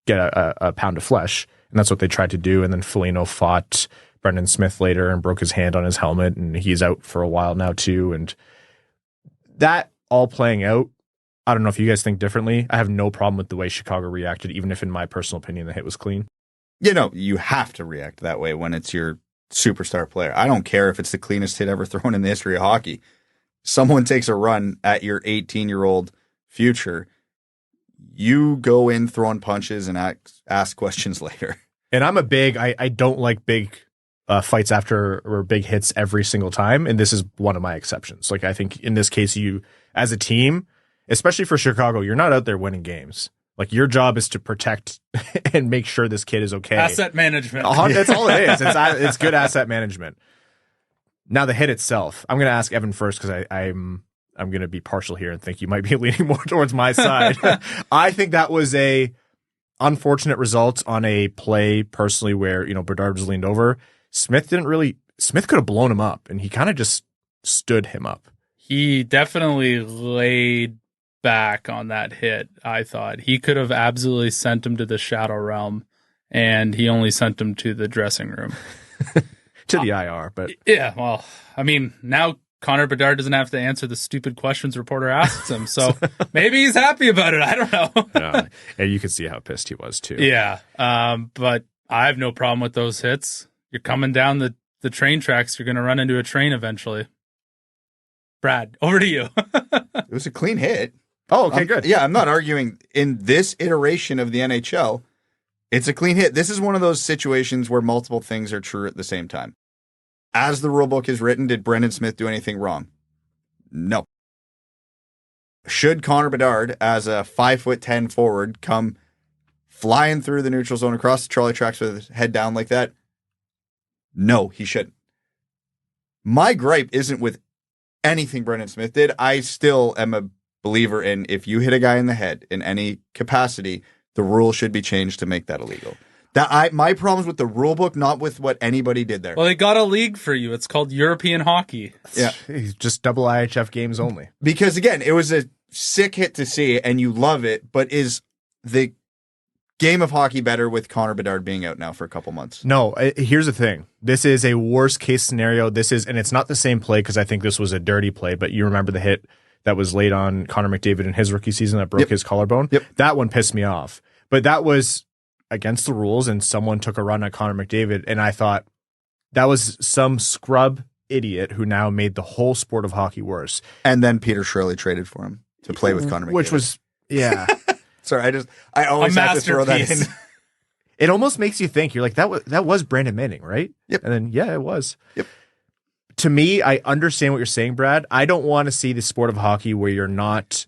get a pound of flesh, and that's what they tried to do. And then Foligno fought Brendan Smith later and broke his hand on his helmet, and he's out for a while now too. And that all playing out, I don't know if you guys think differently. I have no problem with the way Chicago reacted, even if in my personal opinion the hit was clean. You have to react that way when it's your superstar player. I don't care if it's the cleanest hit ever thrown in the history of hockey. Someone takes a run at your 18-year-old future, you go in throwing punches and ask questions later. And I'm I don't like big fights after or big hits every single time, and this is one of my exceptions. Like, I think in this case, you as a team, especially for Chicago, you're not out there winning games. Like, your job is to protect and make sure this kid is okay. Asset management. That's all it is. It's good asset management. Now, the hit itself, I'm going to ask Evan first because I'm going to be partial here and think you might be leaning more towards my side. I think that was a unfortunate result on a play personally where, Bedard was leaned over. Smith could have blown him up, and he kind of just stood him up. He definitely laid back on that hit, I thought. He could have absolutely sent him to the shadow realm, and he only sent him to the dressing room. To the IR, but... Yeah, well, I mean, now Connor Bedard doesn't have to answer the stupid questions reporter asks him, so maybe he's happy about it. I don't know. And you could see how pissed he was, too. Yeah, but I have no problem with those hits. You're coming down the train tracks, you're going to run into a train eventually. Brad, over to you. It was a clean hit. Oh, okay, good. Yeah, I'm not arguing. In this iteration of the NHL, It's a clean hit. This is one of those situations where multiple things are true at the same time. As the rule book is written, did Brendan Smith do anything wrong? No. Should Connor Bedard, as a 5'10" forward, come flying through the neutral zone across the trolley tracks with his head down like that? No, he shouldn't. My gripe isn't with anything Brendan Smith did. I still am a believer in if you hit a guy in the head in any capacity, the rule should be changed to make that illegal. My problem's with the rule book, not with what anybody did there. Well, they got a league for you. It's called European hockey. Yeah. Just double IHF games only. Because again, it was a sick hit to see and you love it, but is the game of hockey better with Connor Bedard being out now for a couple months? No, here's the thing. This is a worst case scenario. And it's not the same play because I think this was a dirty play, but you remember the hit that was laid on Connor McDavid in his rookie season that broke his collarbone? Yep. That one pissed me off. But that was against the rules and someone took a run at Connor McDavid and I thought that was some scrub idiot who now made the whole sport of hockey worse. And then Peter Shirley traded for him to play with Connor McDavid. Which was, yeah. Sorry, I always have to throw that in. It almost makes you think, you're like, that was Brandon Manning, right? Yep. And then, yeah, it was. Yep. To me, I understand what you're saying, Brad. I don't want to see the sport of hockey where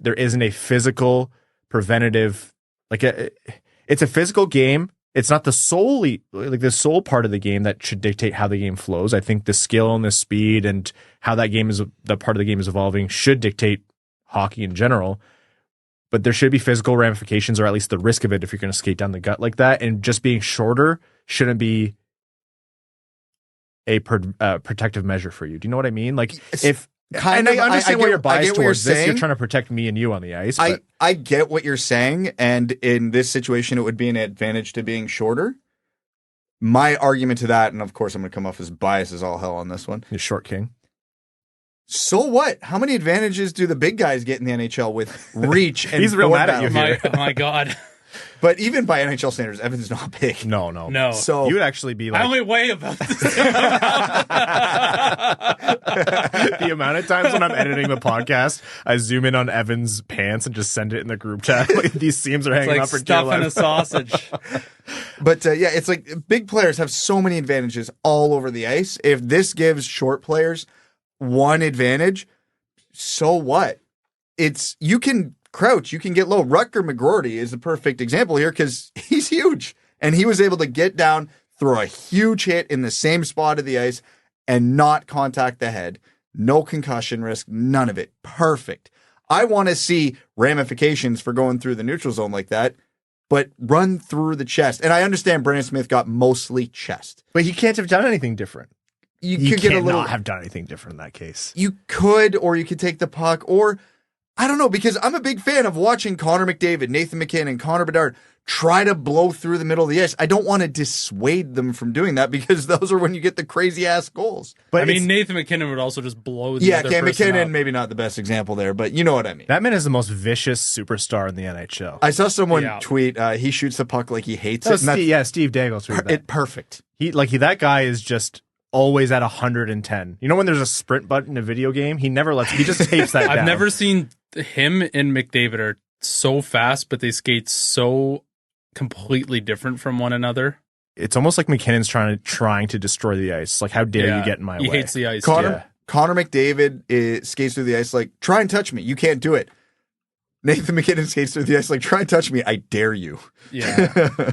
there isn't a physical, preventative, it's a physical game. It's not the sole part of the game that should dictate how the game flows. I think the skill and the speed and how that part of the game is evolving should dictate hockey in general. But there should be physical ramifications, or at least the risk of it, if you're going to skate down the gut like that. And just being shorter shouldn't be a protective measure for you. Do you know what I mean? Like, I understand what you're biased towards this. You're trying to protect me and you on the ice. I get what you're saying, and in this situation, it would be an advantage to being shorter. My argument to that, and of course I'm going to come off as biased as all hell on this one. You're short king. So what? How many advantages do the big guys get in the NHL with reach? And he's real mad at you here. Oh my God. But even by NHL standards, Evan's not big. No. So you would actually be like, I only weigh about this. The amount of times when I'm editing the podcast, I zoom in on Evan's pants and just send it in the group chat. Like, these seams are hanging like up for stuffing a sausage. But yeah, it's like big players have so many advantages all over the ice. If this gives short players one advantage, so what? You can crouch, you can get low. Rutger McGroarty is the perfect example here because he's huge. And he was able to get down, throw a huge hit in the same spot of the ice and not contact the head. No concussion risk, none of it. Perfect. I want to see ramifications for going through the neutral zone like that, but run through the chest. And I understand Brandon Smith got mostly chest. But he can't have done anything different. You could get a little. Not have done anything different in that case. You could, or you could take the puck, or I don't know, because I'm a big fan of watching Connor McDavid, Nathan McKinnon, Connor Bedard try to blow through the middle of the ice. I don't want to dissuade them from doing that because those are when you get the crazy ass goals. But I mean, Nathan McKinnon would also just blow the other Cam person McKinnon, up. maybe not the best example there, but you know what I mean. That man is the most vicious superstar in the NHL. I saw someone tweet, he shoots the puck like he hates it. Steve Dangle tweeted that. Perfect. That guy is just always at 110. You know when there's a sprint button in a video game? He just tapes that down. I've never seen him and McDavid are so fast, but they skate so completely different from one another. It's almost like McKinnon's trying to destroy the ice. Like, how dare you get in my way? He hates the ice. Connor McDavid skates through the ice like, try and touch me. You can't do it. Nathan McKinnon skates through the ice like, try and touch me. I dare you. Yeah.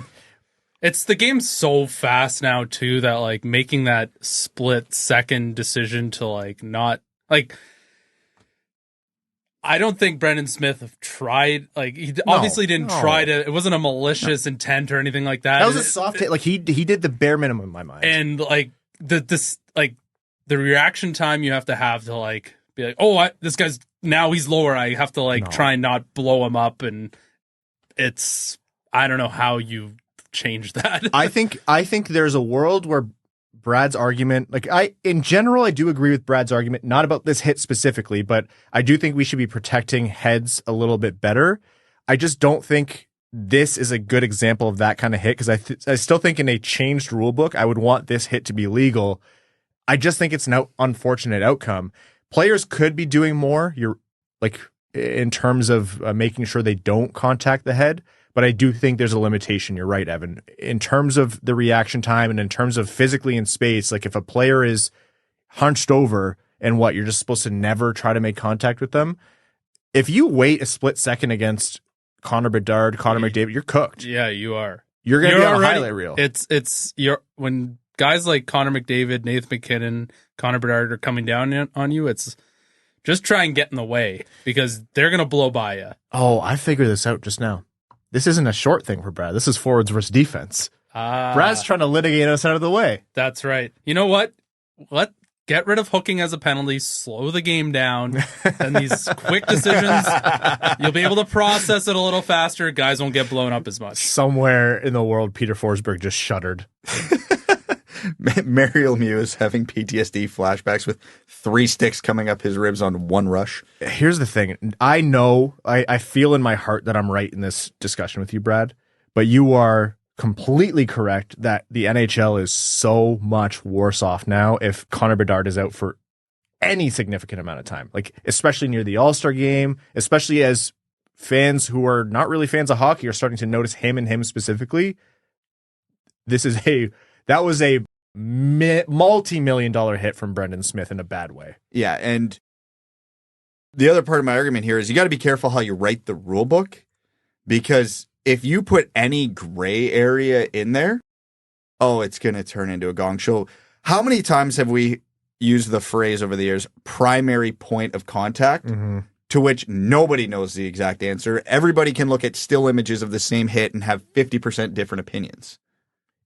It's the game's so fast now too that like making that split second decision to like not like. I don't think Brendan Smith tried. Like he obviously didn't try to. It wasn't a malicious intent or anything like that. That was a soft hit. Like he did the bare minimum in my mind. And like the reaction time you have to like be like, oh, this guy's now he's lower. I have to like try and not blow him up. And I don't know how you change that. I think there's a world where Brad's argument, in general, I do agree with Brad's argument, not about this hit specifically, but I do think we should be protecting heads a little bit better. I just don't think this is a good example of that kind of hit because I still think in a changed rule book, I would want this hit to be legal. I just think it's an unfortunate outcome. Players could be doing more. In terms of making sure they don't contact the head. but I do think there's a limitation. You're right, Evan. In terms of the reaction time and in terms of physically in space, like if a player is hunched over and you're just supposed to never try to make contact with them. If you wait a split second against Connor Bedard, Connor McDavid, you're cooked. Yeah, you are. You're going to be on a highlight reel. When guys like Connor McDavid, Nathan McKinnon, Connor Bedard are coming down on you, it's just try and get in the way because they're going to blow by you. Oh, I figured this out just now. This isn't a short thing for Brad. This is forwards versus defense. Brad's trying to litigate us out of the way. That's right. You know what? Get rid of hooking as a penalty, slow the game down, and these quick decisions, you'll be able to process it a little faster. Guys won't get blown up as much. Somewhere in the world, Peter Forsberg just shuddered. Mario Lemieux is having PTSD flashbacks with 3 sticks coming up his ribs on one rush. Here's the thing. I know, I feel in my heart that I'm right in this discussion with you, Brad, but you are completely correct that the NHL is so much worse off now if Connor Bedard is out for any significant amount of time, like especially near the All-Star game, especially as fans who are not really fans of hockey are starting to notice him and him specifically. That was a multi-million-dollar hit from Brendan Smith in a bad way. Yeah, and the other part of my argument here is you got to be careful how you write the rule book, because if you put any gray area in there, it's going to turn into a gong show. How many times have we used the phrase over the years, primary point of contact, to which nobody knows the exact answer? Everybody can look at still images of the same hit and have 50% different opinions.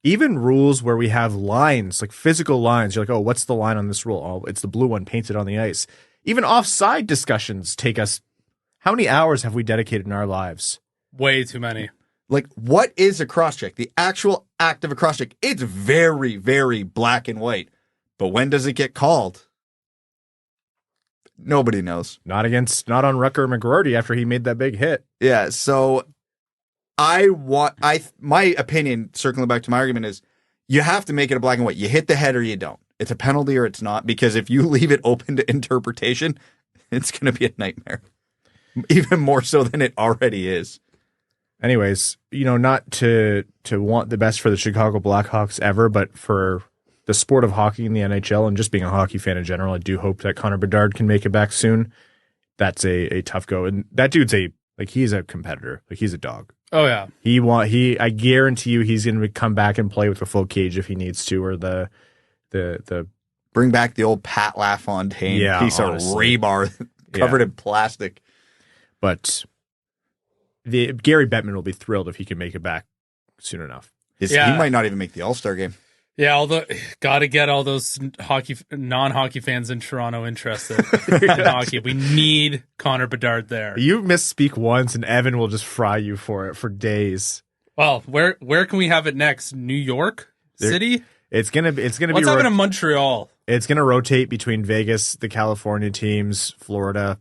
Even rules where we have lines, like physical lines, you're like, what's the line on this rule? Oh, it's the blue one painted on the ice. Even offside discussions take us, how many hours have we dedicated in our lives? Way too many. Like, what is a cross-check? The actual act of a cross-check, it's very, very black and white. But when does it get called? Nobody knows. Not on Rucker McGroarty after he made that big hit. Yeah, so my opinion, circling back to my argument, is you have to make it a black and white. You hit the head or you don't. It's a penalty or it's not, because if you leave it open to interpretation, it's going to be a nightmare. Even more so than it already is. Anyways, not to want the best for the Chicago Blackhawks ever, but for the sport of hockey in the NHL and just being a hockey fan in general, I do hope that Connor Bedard can make it back soon. That's a tough go. And that dude's he's a competitor. Like, he's a dog. Oh yeah. I guarantee you he's going to come back and play with a full cage if he needs to, or the bring back the old Pat LaFontaine piece honestly. Of rebar covered in plastic. But Gary Bettman will be thrilled if he can make it back soon enough. He might not even make the All-Star game. Yeah, got to get all those non-hockey fans in Toronto interested in hockey. We need Connor Bedard there. You misspeak once, and Evan will just fry you for it for days. Well, where can we have it next? New York City? It's gonna be. What's happening in Montreal? It's gonna rotate between Vegas, the California teams, Florida.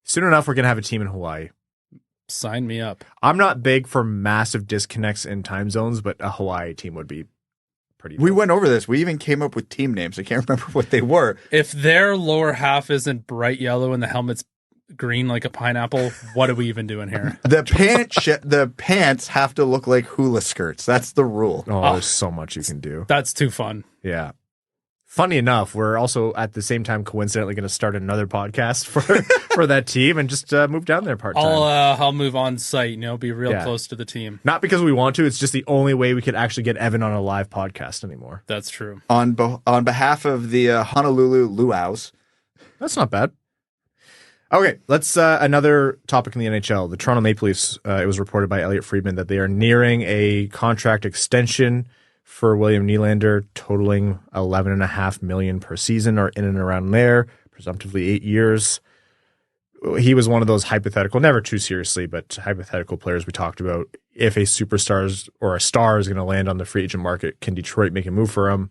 Soon enough, we're gonna have a team in Hawaii. Sign me up. I'm not big for massive disconnects in time zones, but a Hawaii team would be pretty dope. We went over this. We even came up with team names. I can't remember what they were. If their lower half isn't bright yellow and the helmet's green like a pineapple, what are we even doing here? The pants have to look like hula skirts. That's the rule. There's so much you can do. That's too fun. Yeah. Funny enough, we're also at the same time coincidentally going to start another podcast for that team and just move down there part time. I'll move on site, be real close to the team. Not because we want to, it's just the only way we could actually get Evan on a live podcast anymore. That's true. On behalf of the Honolulu Luau's. That's not bad. Okay, let's another topic in the NHL. The Toronto Maple Leafs, it was reported by Elliot Friedman that they are nearing a contract extension for William Nylander, totaling $11.5 million per season, or in and around there, presumptively 8 years. He was one of those hypothetical, never too seriously, but hypothetical players we talked about. If a superstar or a star is going to land on the free agent market, can Detroit make a move for him?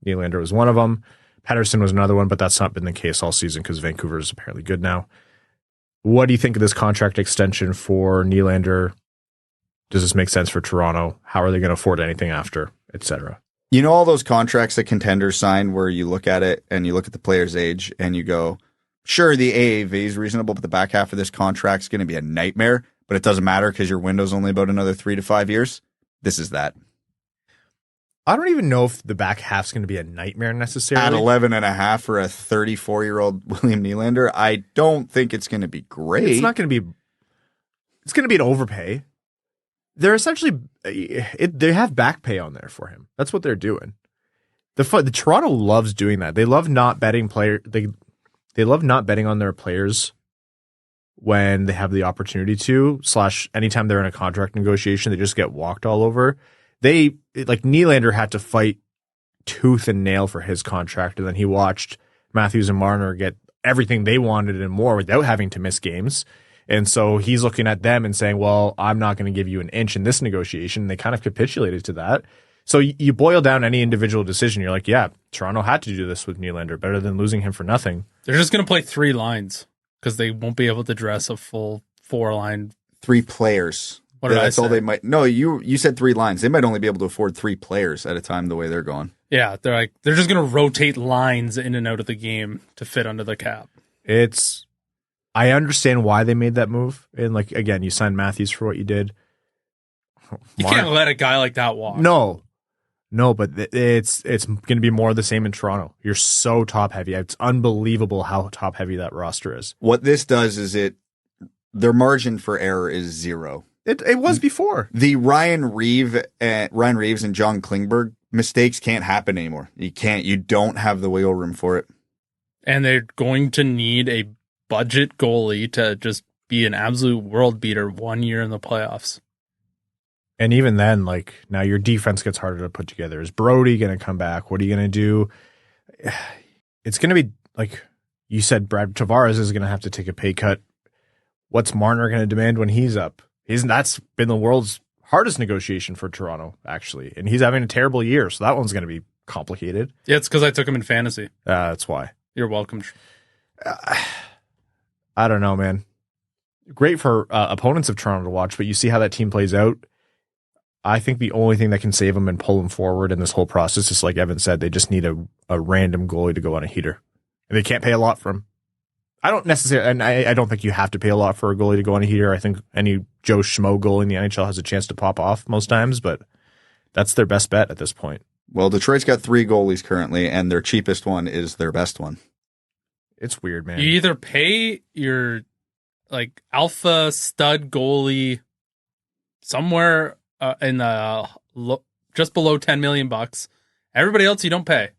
Nylander was one of them. Patterson was another one, but that's not been the case all season because Vancouver is apparently good now. What do you think of this contract extension for Nylander? Does this make sense for Toronto? How are they going to afford anything after, etc.? You know all those contracts that contenders sign where you look at it and you look at the player's age and you go, sure, the AAV is reasonable, but the back half of this contract is going to be a nightmare. but it doesn't matter because your window's only about another 3 to 5 years. This is that. I don't even know if the back half's going to be a nightmare necessarily. At 11.5 for a 34-year-old William Nylander, I don't think it's going to be great. It's not going to be. It's going to be an overpay. They're essentially they have back pay on there for him. That's what they're doing. The Toronto loves doing that. They love not betting They love not betting on their players when they have the opportunity to. / anytime they're in a contract negotiation, they just get walked all over. Nylander had to fight tooth and nail for his contract, and then he watched Matthews and Marner get everything they wanted and more without having to miss games. And so he's looking at them and saying, well, I'm not going to give you an inch in this negotiation. And they kind of capitulated to that. So you boil down any individual decision, you're like, yeah, Toronto had to do this with Nylander, better than losing him for nothing. They're just going to play 3 lines because they won't be able to dress a full 4-line. 3 players. What did I That's say? all they might. No, you said 3 lines. They might only be able to afford 3 players at a time the way they're going. Yeah, they're just going to rotate lines in and out of the game to fit under the cap. I understand why they made that move. And again, you signed Matthews for what you did. You can't let a guy like that walk. No, but it's going to be more of the same in Toronto. You're so top heavy. It's unbelievable how top heavy that roster is. What this does is their margin for error is 0. It was before. The Ryan Reeves and John Klingberg mistakes can't happen anymore. You don't have the wiggle room for it. And they're going to need a budget goalie to just be an absolute world beater 1 year in the playoffs. And even then, now your defense gets harder to put together. Is Brody going to come back? What are you going to do? It's going to be, like you said, Brad Tavares is going to have to take a pay cut. What's Marner going to demand when he's up? That's been the world's hardest negotiation for Toronto, actually. And he's having a terrible year, so that one's going to be complicated. Yeah, it's because I took him in fantasy. That's why. You're welcome. I don't know, man. Great for opponents of Toronto to watch, but you see how that team plays out. I think the only thing that can save them and pull them forward in this whole process is, like Evan said, they just need a random goalie to go on a heater. And they can't pay a lot for him. I don't necessarily, and I don't think you have to pay a lot for a goalie to go on a heater. I think any Joe Schmo goalie in the NHL has a chance to pop off most times, but that's their best bet at this point. Well, Detroit's got 3 goalies currently, and their cheapest one is their best one. It's weird, man. You either pay your alpha stud goalie somewhere in the just below $10 million. Everybody else you don't pay.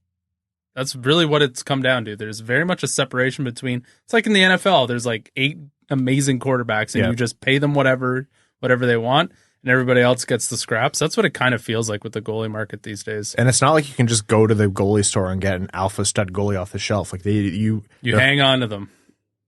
That's really what it's come down to. There's very much a separation between. It's like in the NFL. There's 8 amazing quarterbacks, and you just pay them whatever they want, and everybody else gets the scraps. That's what it kind of feels like with the goalie market these days. And it's not like you can just go to the goalie store and get an alpha stud goalie off the shelf. You hang on to them,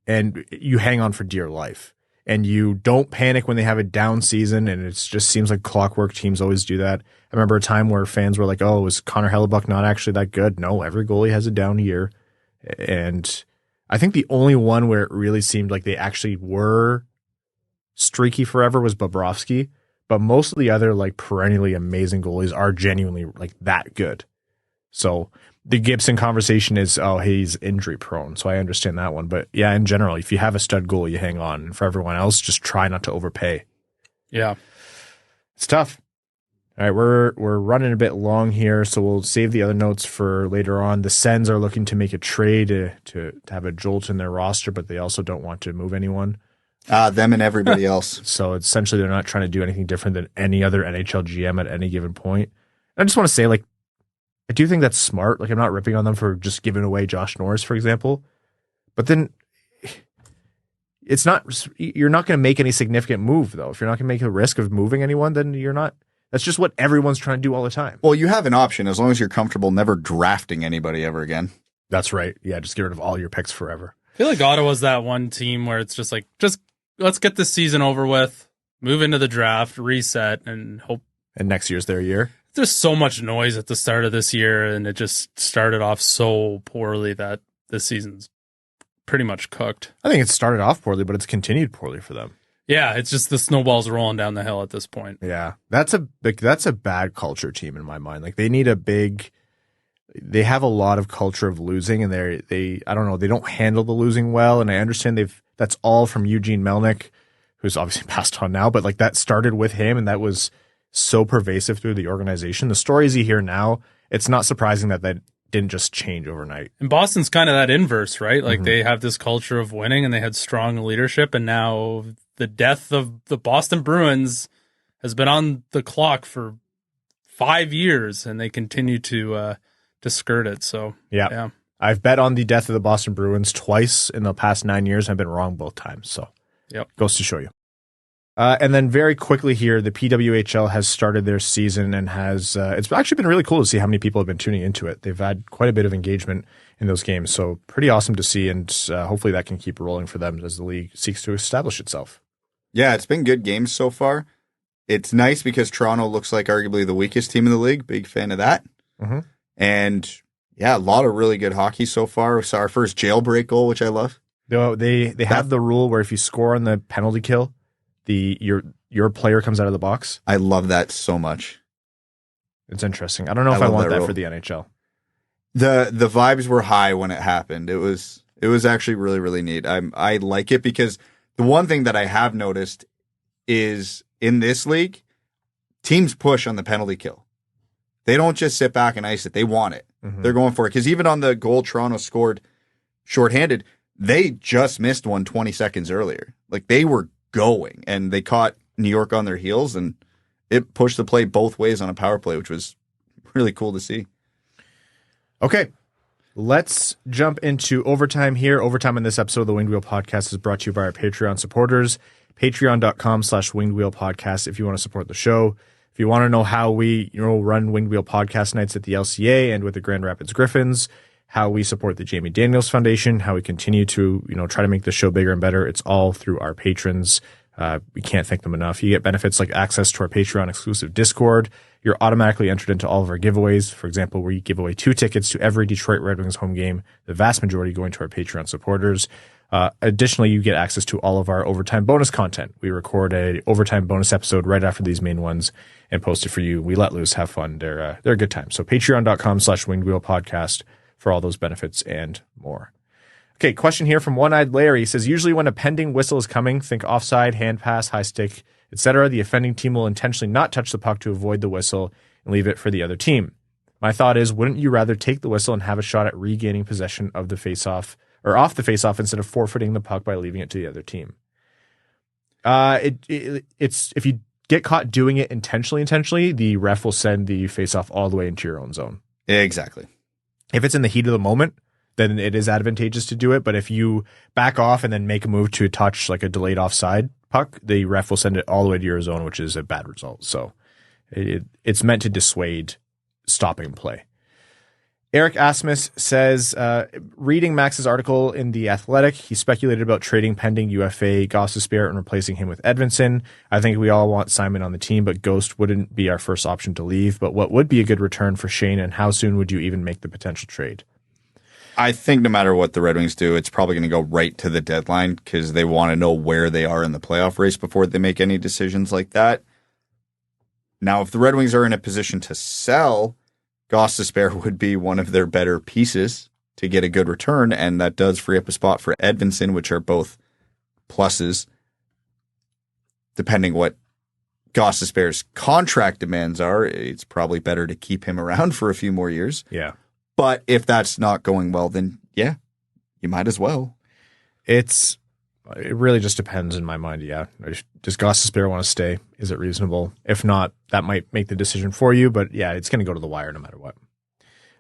and you hang on for dear life. And you don't panic when they have a down season, and it just seems like clockwork. Teams always do that. I remember a time where fans were like, oh, is Connor Hellebuck not actually that good? No, every goalie has a down year. And I think the only one where it really seemed like they actually were streaky forever was Bobrovsky. But most of the other perennially amazing goalies are genuinely that good. So the Gibson conversation is, he's injury prone. So I understand that one. But yeah, in general, if you have a stud goalie, you hang on. And for everyone else, just try not to overpay. Yeah. It's tough. All right, we're running a bit long here, so we'll save the other notes for later on. The Sens are looking to make a trade to have a jolt in their roster, but they also don't want to move anyone. Them and everybody else. So essentially, they're not trying to do anything different than any other NHL GM at any given point. And I just want to say, I do think that's smart. I'm not ripping on them for just giving away Josh Norris, for example. But then you're not going to make any significant move, though. If you're not going to make a risk of moving anyone, then you're not. That's just what everyone's trying to do all the time. Well, you have an option as long as you're comfortable never drafting anybody ever again. That's right. Yeah, just get rid of all your picks forever. I feel like Ottawa's that one team where it's just let's get this season over with, move into the draft, reset, and hope. And next year's their year. There's so much noise at the start of this year, and it just started off so poorly that this season's pretty much cooked. I think it started off poorly, but it's continued poorly for them. Yeah, it's just the snowball's rolling down the hill at this point. Yeah, that's a bad culture team in my mind. They need they have a lot of culture of losing, and they I don't know, they don't handle the losing well. And I understand that's all from Eugene Melnyk, who's obviously passed on now, but like that started with him, and that was so pervasive through the organization. The stories you hear now, it's not surprising that didn't just change overnight. And Boston's kind of that inverse, right? Like they have this culture of winning and they had strong leadership, and now the death of the Boston Bruins has been on the clock for 5 years, and they continue to skirt it. So yeah. I've bet on the death of the Boston Bruins twice in the past 9 years. I've been wrong both times. So goes to show you. And then very quickly here, the PWHL has started their season and has it's actually been really cool to see how many people have been tuning into it. They've had quite a bit of engagement in those games. So pretty awesome to see, and hopefully that can keep rolling for them as the league seeks to establish itself. Yeah, it's been good games so far. It's nice because Toronto looks like arguably the weakest team in the league. Big fan of that. And yeah, a lot of really good hockey so far. We saw our first jailbreak goal, which I love. They have the rule where if you score on the penalty kill, your player comes out of the box. I love that so much. It's interesting. I don't know if I want that for the NHL. The vibes were high when it happened. It was actually really, really neat. I like it because the one thing that I have noticed is in this league, teams push on the penalty kill. They don't just sit back and ice it. They want it. They're going for it. Because even on the goal Toronto scored shorthanded, they just missed one 20 seconds earlier. Like they were going, and they caught New York on their heels, and it pushed the play both ways on a power play, which was really cool to see. Okay, let's jump into overtime here. Overtime in this episode of the Winged Wheel Podcast is brought to you by our Patreon supporters, patreon.com/wingedwheelpodcast if you want to support the show. If you want to know how we run Winged Wheel Podcast nights at the LCA and with the Grand Rapids Griffins, how we support the Jamie Daniels Foundation, how we continue to try to make the show bigger and better, it's all through our patrons. We can't thank them enough. You get benefits like access to our Patreon exclusive Discord. You're automatically entered into all of our giveaways. For example, we give away 2 tickets to every Detroit Red Wings home game, the vast majority going to our Patreon supporters. Additionally, you get access to all of our overtime bonus content. We record a overtime bonus episode right after these main ones and post it for you. We let loose, have fun. They're a good time. So patreon.com/wingedwheelpodcast for all those benefits and more. Okay, question here from One-Eyed Larry. He says, usually when a pending whistle is coming, think offside, hand pass, high stick, etc. The offending team will intentionally not touch the puck to avoid the whistle and leave it for the other team. My thought is, wouldn't you rather take the whistle and have a shot at regaining possession of the faceoff or off the faceoff instead of forfeiting the puck by leaving it to the other team? It's if you get caught doing it intentionally, the ref will send the faceoff all the way into your own zone. Exactly. If it's in the heat of the moment, then it is advantageous to do it. But if you back off and then make a move to touch like a delayed offside puck, the ref will send it all the way to your zone, which is a bad result. So it's meant to dissuade stopping play. Eric Asmus says, reading Max's article in The Athletic, he speculated about trading pending UFA Gostisbehere and replacing him with Edvinsson. I think we all want Simon on the team, but Ghost wouldn't be our first option to leave. But what would be a good return for Shane, and how soon would you even make the potential trade? I think no matter what the Red Wings do, it's probably going to go right to the deadline because they want to know where they are in the playoff race before they make any decisions like that. Now, if the Red Wings are in a position to sell, Gostisbehere would be one of their better pieces to get a good return, and that does free up a spot for Edvinsson, which are both pluses. Depending what Gostisbehere's contract demands are, it's probably better to keep him around for a few more years. Yeah. But if that's not going well, then yeah, you might as well. It really just depends in my mind. Yeah. Does Gostisbehere want to stay? Is it reasonable? If not, that might make the decision for you. But yeah, it's going to go to the wire no matter what.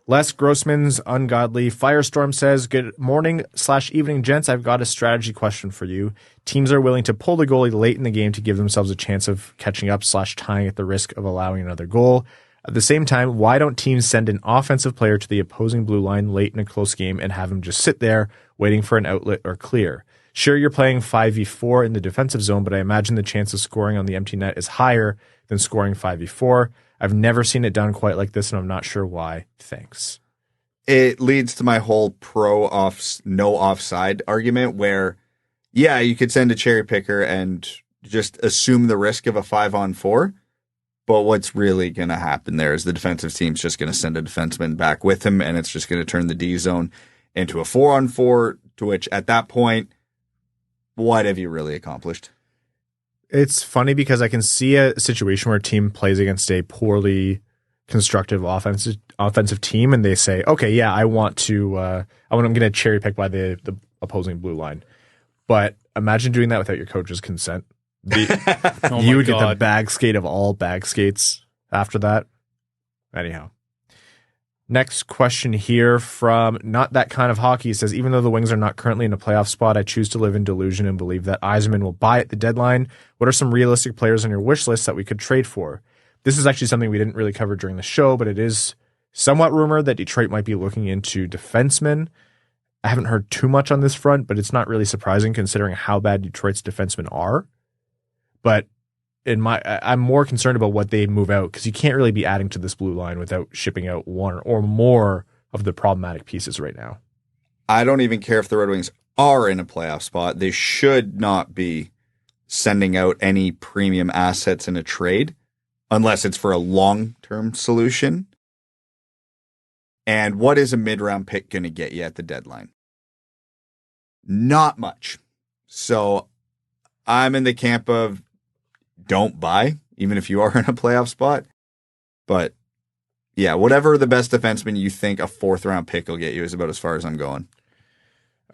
Les Grossman's Ungodly Firestorm says, good morning/evening, gents. I've got a strategy question for you. Teams are willing to pull the goalie late in the game to give themselves a chance of catching up / tying at the risk of allowing another goal. At the same time, why don't teams send an offensive player to the opposing blue line late in a close game and have him just sit there waiting for an outlet or clear? Sure, you're playing 5v4 in the defensive zone, but I imagine the chance of scoring on the empty net is higher than scoring 5v4. I've never seen it done quite like this, and I'm not sure why. Thanks. It leads to my whole no offside argument where, yeah, you could send a cherry picker and just assume the risk of a 5-on-4. But what's really going to happen there is the defensive team's just going to send a defenseman back with him, and it's just going to turn the D zone into a 4-on-4, to which at that point, what have you really accomplished? It's funny because I can see a situation where a team plays against a poorly constructive offensive team, and they say, "Okay, yeah, I'm going to get cherry picked by the opposing blue line." But imagine doing that without your coach's consent. You would get the bag skate of all bag skates after that. Anyhow. Next question here from Not That Kind of Hockey says, even though the Wings are not currently in a playoff spot, I choose to live in delusion and believe that Yzerman will buy at the deadline. What are some realistic players on your wish list that we could trade for? This is actually something we didn't really cover during the show, but it is somewhat rumored that Detroit might be looking into defensemen. I haven't heard too much on this front, but it's not really surprising considering how bad Detroit's defensemen are. But I'm more concerned about what they move out, because you can't really be adding to this blue line without shipping out one or more of the problematic pieces right now. I don't even care if the Red Wings are in a playoff spot. They should not be sending out any premium assets in a trade unless it's for a long-term solution. And what is a mid-round pick going to get you at the deadline? Not much. So I'm in the camp of don't buy, even if you are in a playoff spot. But yeah, whatever the best defenseman you think a 4th-round pick will get you is about as far as I'm going.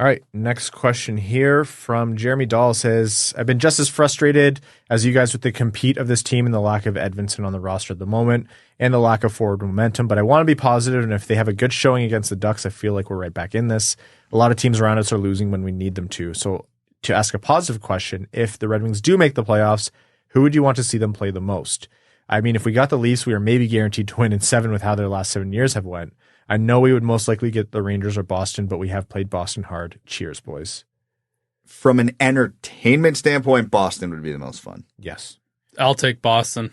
All right, next question here from Jeremy Dahl says, I've been just as frustrated as you guys with the compete of this team and the lack of Edvinsson on the roster at the moment and the lack of forward momentum, but I want to be positive, and if they have a good showing against the Ducks, I feel like we're right back in this. A lot of teams around us are losing when we need them to. So to ask a positive question, if the Red Wings do make the playoffs, who would you want to see them play the most? I mean, if we got the Leafs, we are maybe guaranteed to win in 7 with how their last 7 years have went. I know we would most likely get the Rangers or Boston, but we have played Boston hard. Cheers, boys. From an entertainment standpoint, Boston would be the most fun. Yes. I'll take Boston.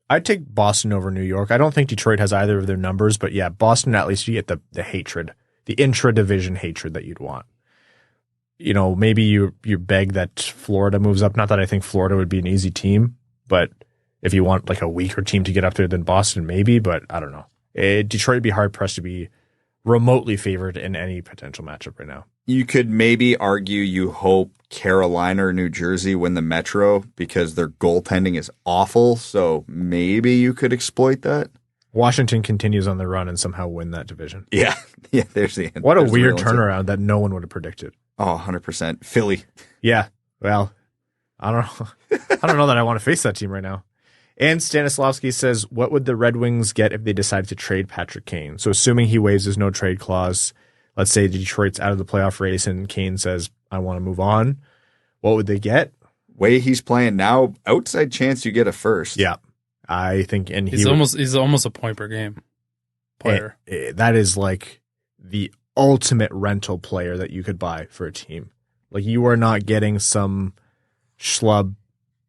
I'd take Boston over New York. I don't think Detroit has either of their numbers, but yeah, Boston, at least you get the hatred, the intra-division hatred that you'd want. You know, maybe you beg that Florida moves up. Not that I think Florida would be an easy team, but if you want like a weaker team to get up there than Boston, maybe, but I don't know. Detroit would be hard-pressed to be remotely favored in any potential matchup right now. You could maybe argue you hope Carolina or New Jersey win the Metro because their goaltending is awful, so maybe you could exploit that. Washington continues on the run and somehow win that division. Yeah, there's the end. What a weird turnaround that no one would have predicted. Oh, 100%. Philly. Yeah, well, I don't know. I don't know that I want to face that team right now. And Stanislavski says, what would the Red Wings get if they decided to trade Patrick Kane? So assuming he waives his no-trade clause, let's say Detroit's out of the playoff race and Kane says, I want to move on, what would they get? Way he's playing now, outside chance you get a first. Yeah, I think. And he's almost a point per game player. That is like the ultimate rental player that you could buy for a team. Like, you are not getting some schlub.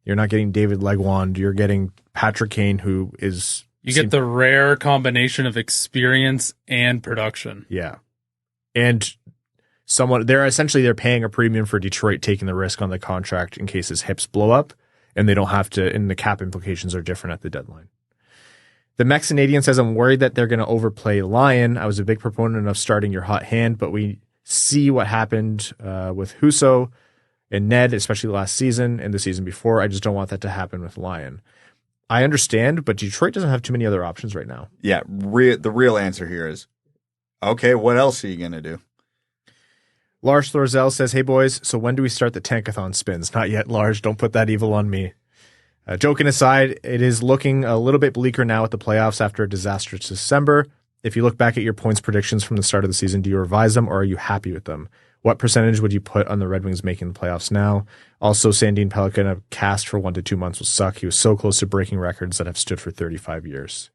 You're not getting David Legwand. You're getting Patrick Kane, who is... You get the rare combination of experience and production. Yeah. And they're paying a premium for Detroit taking the risk on the contract in case his hips blow up, and they don't have to, and the cap implications are different at the deadline. The Mex-Canadian says, I'm worried that they're going to overplay Lyon. I was a big proponent of starting your hot hand, but we see what happened with Husso and Ned, especially last season and the season before. I just don't want that to happen with Lyon. I understand, but Detroit doesn't have too many other options right now. Yeah, the real answer here is, okay, what else are you going to do? Lars Thorzel says, hey, boys, so when do we start the Tankathon spins? Not yet, Lars. Don't put that evil on me. Joking aside, it is looking a little bit bleaker now at the playoffs after a disastrous December. If you look back at your points predictions from the start of the season, do you revise them or are you happy with them? What percentage would you put on the Red Wings making the playoffs now? Also, Sandin Pellikka in a cast for 1 to 2 months will suck. He was so close to breaking records that have stood for 35 years.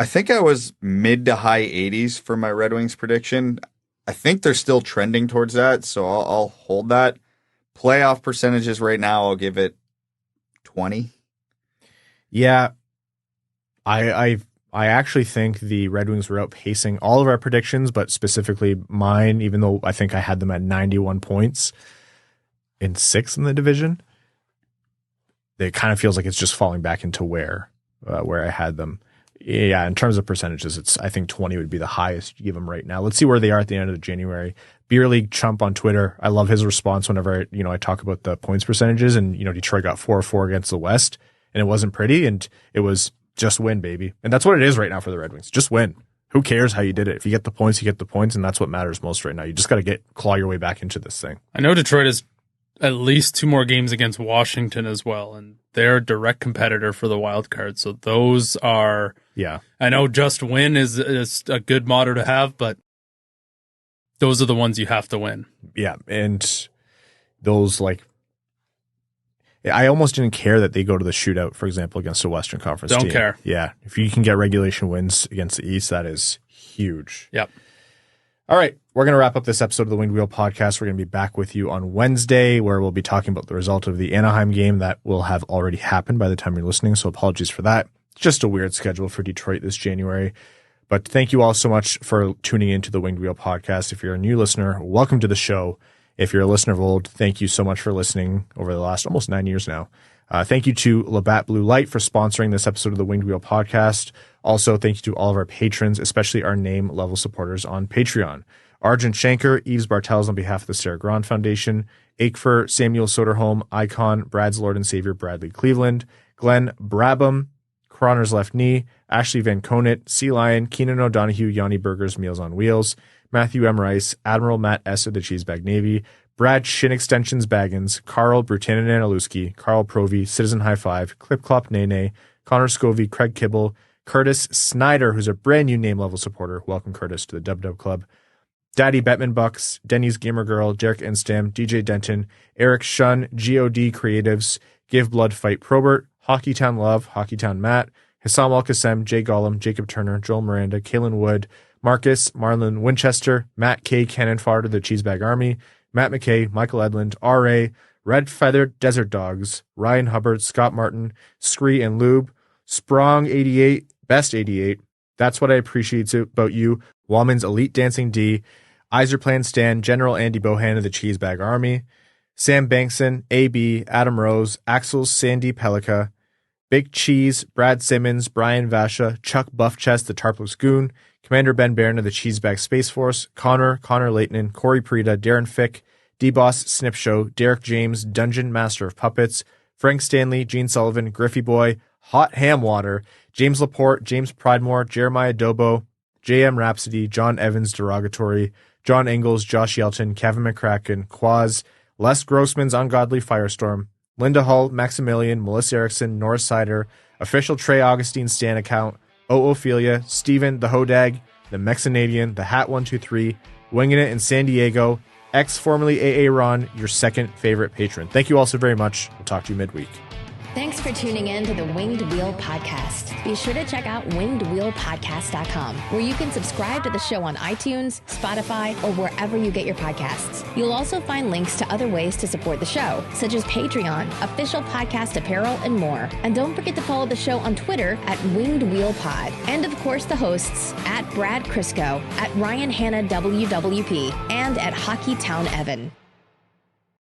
I think I was mid to high 80s for my Red Wings prediction. I think they're still trending towards that, so I'll hold that. Playoff percentages right now, I'll give it 20. Yeah, I actually think the Red Wings were outpacing all of our predictions, but specifically mine, even though I think I had them at 91 points in 6th in the division. It kind of feels like it's just falling back into where I had them. Yeah, in terms of percentages, I think 20 would be the highest you give them right now. Let's see where they are at the end of January. Beer League Chump on Twitter. I love his response whenever I talk about the points percentages, and Detroit got 4-4 against the West, and it wasn't pretty, and it was just win, baby. And that's what it is right now for the Red Wings. Just win. Who cares how you did it? If you get the points, you get the points, and that's what matters most right now. You just got to claw your way back into this thing. I know Detroit has at least 2 more games against Washington as well, and they're a direct competitor for the wild card. So those are, I know just win is a good motto to have, but those are the ones you have to win. Yeah, and those I almost didn't care that they go to the shootout, for example, against a Western Conference team. Don't care. Yeah. If you can get regulation wins against the East, that is huge. Yep. All right. We're going to wrap up this episode of the Winged Wheel podcast. We're going to be back with you on Wednesday, where we'll be talking about the result of the Anaheim game that will have already happened by the time you're listening. So apologies for that. It's just a weird schedule for Detroit this January. But thank you all so much for tuning into the Winged Wheel podcast. If you're a new listener, welcome to the show. If you're a listener of old, thank you so much for listening over the last almost 9 years now. Thank you to Labatt Blue Light for sponsoring this episode of the Winged Wheel podcast. Also, thank you to all of our patrons, especially our name level supporters on Patreon. Arjun Shanker, Yves Bartels on behalf of the Sarah Grand Foundation, Aikfer, Samuel Soderholm, Icon, Brad's Lord and Savior Bradley Cleveland, Glenn Brabham, Croner's Left Knee, Ashley Van Conant, Sea Lion, Keenan O'Donohue, Yanni Burgers, Meals on Wheels, Matthew M. Rice, Admiral Matt S. of the Cheesebag Navy, Brad Shin Extensions Baggins, Carl Brutanen Aluski, Carl Provy, Citizen High Five, Clip Clop Nene, Connor Scovey, Craig Kibble, Curtis Snyder, who's a brand new name level supporter. Welcome, Curtis, to the Dub Dub Club. Daddy Bettman Bucks, Denny's Gamer Girl, Derek Instam, DJ Denton, Eric Shun, GOD Creatives, Give Blood Fight Probert, Hockeytown Love, Hockeytown Matt, Hassam Al Qassem, Jay Gollum, Jacob Turner, Joel Miranda, Kaylin Wood, Marcus, Marlon Winchester, Matt K. Cannon Fodder, the Cheesebag Army, Matt McKay, Michael Edlund, R.A., Red Feathered Desert Dogs, Ryan Hubbard, Scott Martin, Scree and Lube, Sprong 88, Best 88, That's What I Appreciate About You, Wallman's Elite Dancing D, Iserplan Stan, General Andy Bohan of the Cheesebag Army, Sam Bankson, A.B., Adam Rose, Axel Sandin Pellikka, Big Cheese, Brad Simmons, Brian Vasha, Chuck Buffchest, the Tarpless Goon, Commander Ben Barron of the Cheesebag Space Force, Connor Leighton, Corey Prida, Darren Fick, D-Boss Snip Show, Derek James, Dungeon Master of Puppets, Frank Stanley, Gene Sullivan, Griffey Boy, Hot Ham Water, James Laporte, James Pridemore, Jeremiah Dobo, J.M. Rhapsody, John Evans Derogatory, John Ingalls, Josh Yelton, Kevin McCracken, Quaz, Les Grossman's Ungodly Firestorm, Linda Hull, Maximilian, Melissa Erickson, Norris Sider, Official Trey Augustine Stan Account, Ophelia, Steven, the Hodag, the Mexinadian, the Hat 123, Winging It in San Diego, formerly AA Ron, your second favorite patron. Thank you all so very much. We'll talk to you midweek. Thanks for tuning in to the Winged Wheel Podcast. Be sure to check out wingedwheelpodcast.com, where you can subscribe to the show on iTunes, Spotify, or wherever you get your podcasts. You'll also find links to other ways to support the show, such as Patreon, official podcast apparel, and more. And don't forget to follow the show on Twitter at Winged Wheel Pod. And of course, the hosts at Brad Crisco, at Ryan Hanna WWP, and at Hockeytown Evan.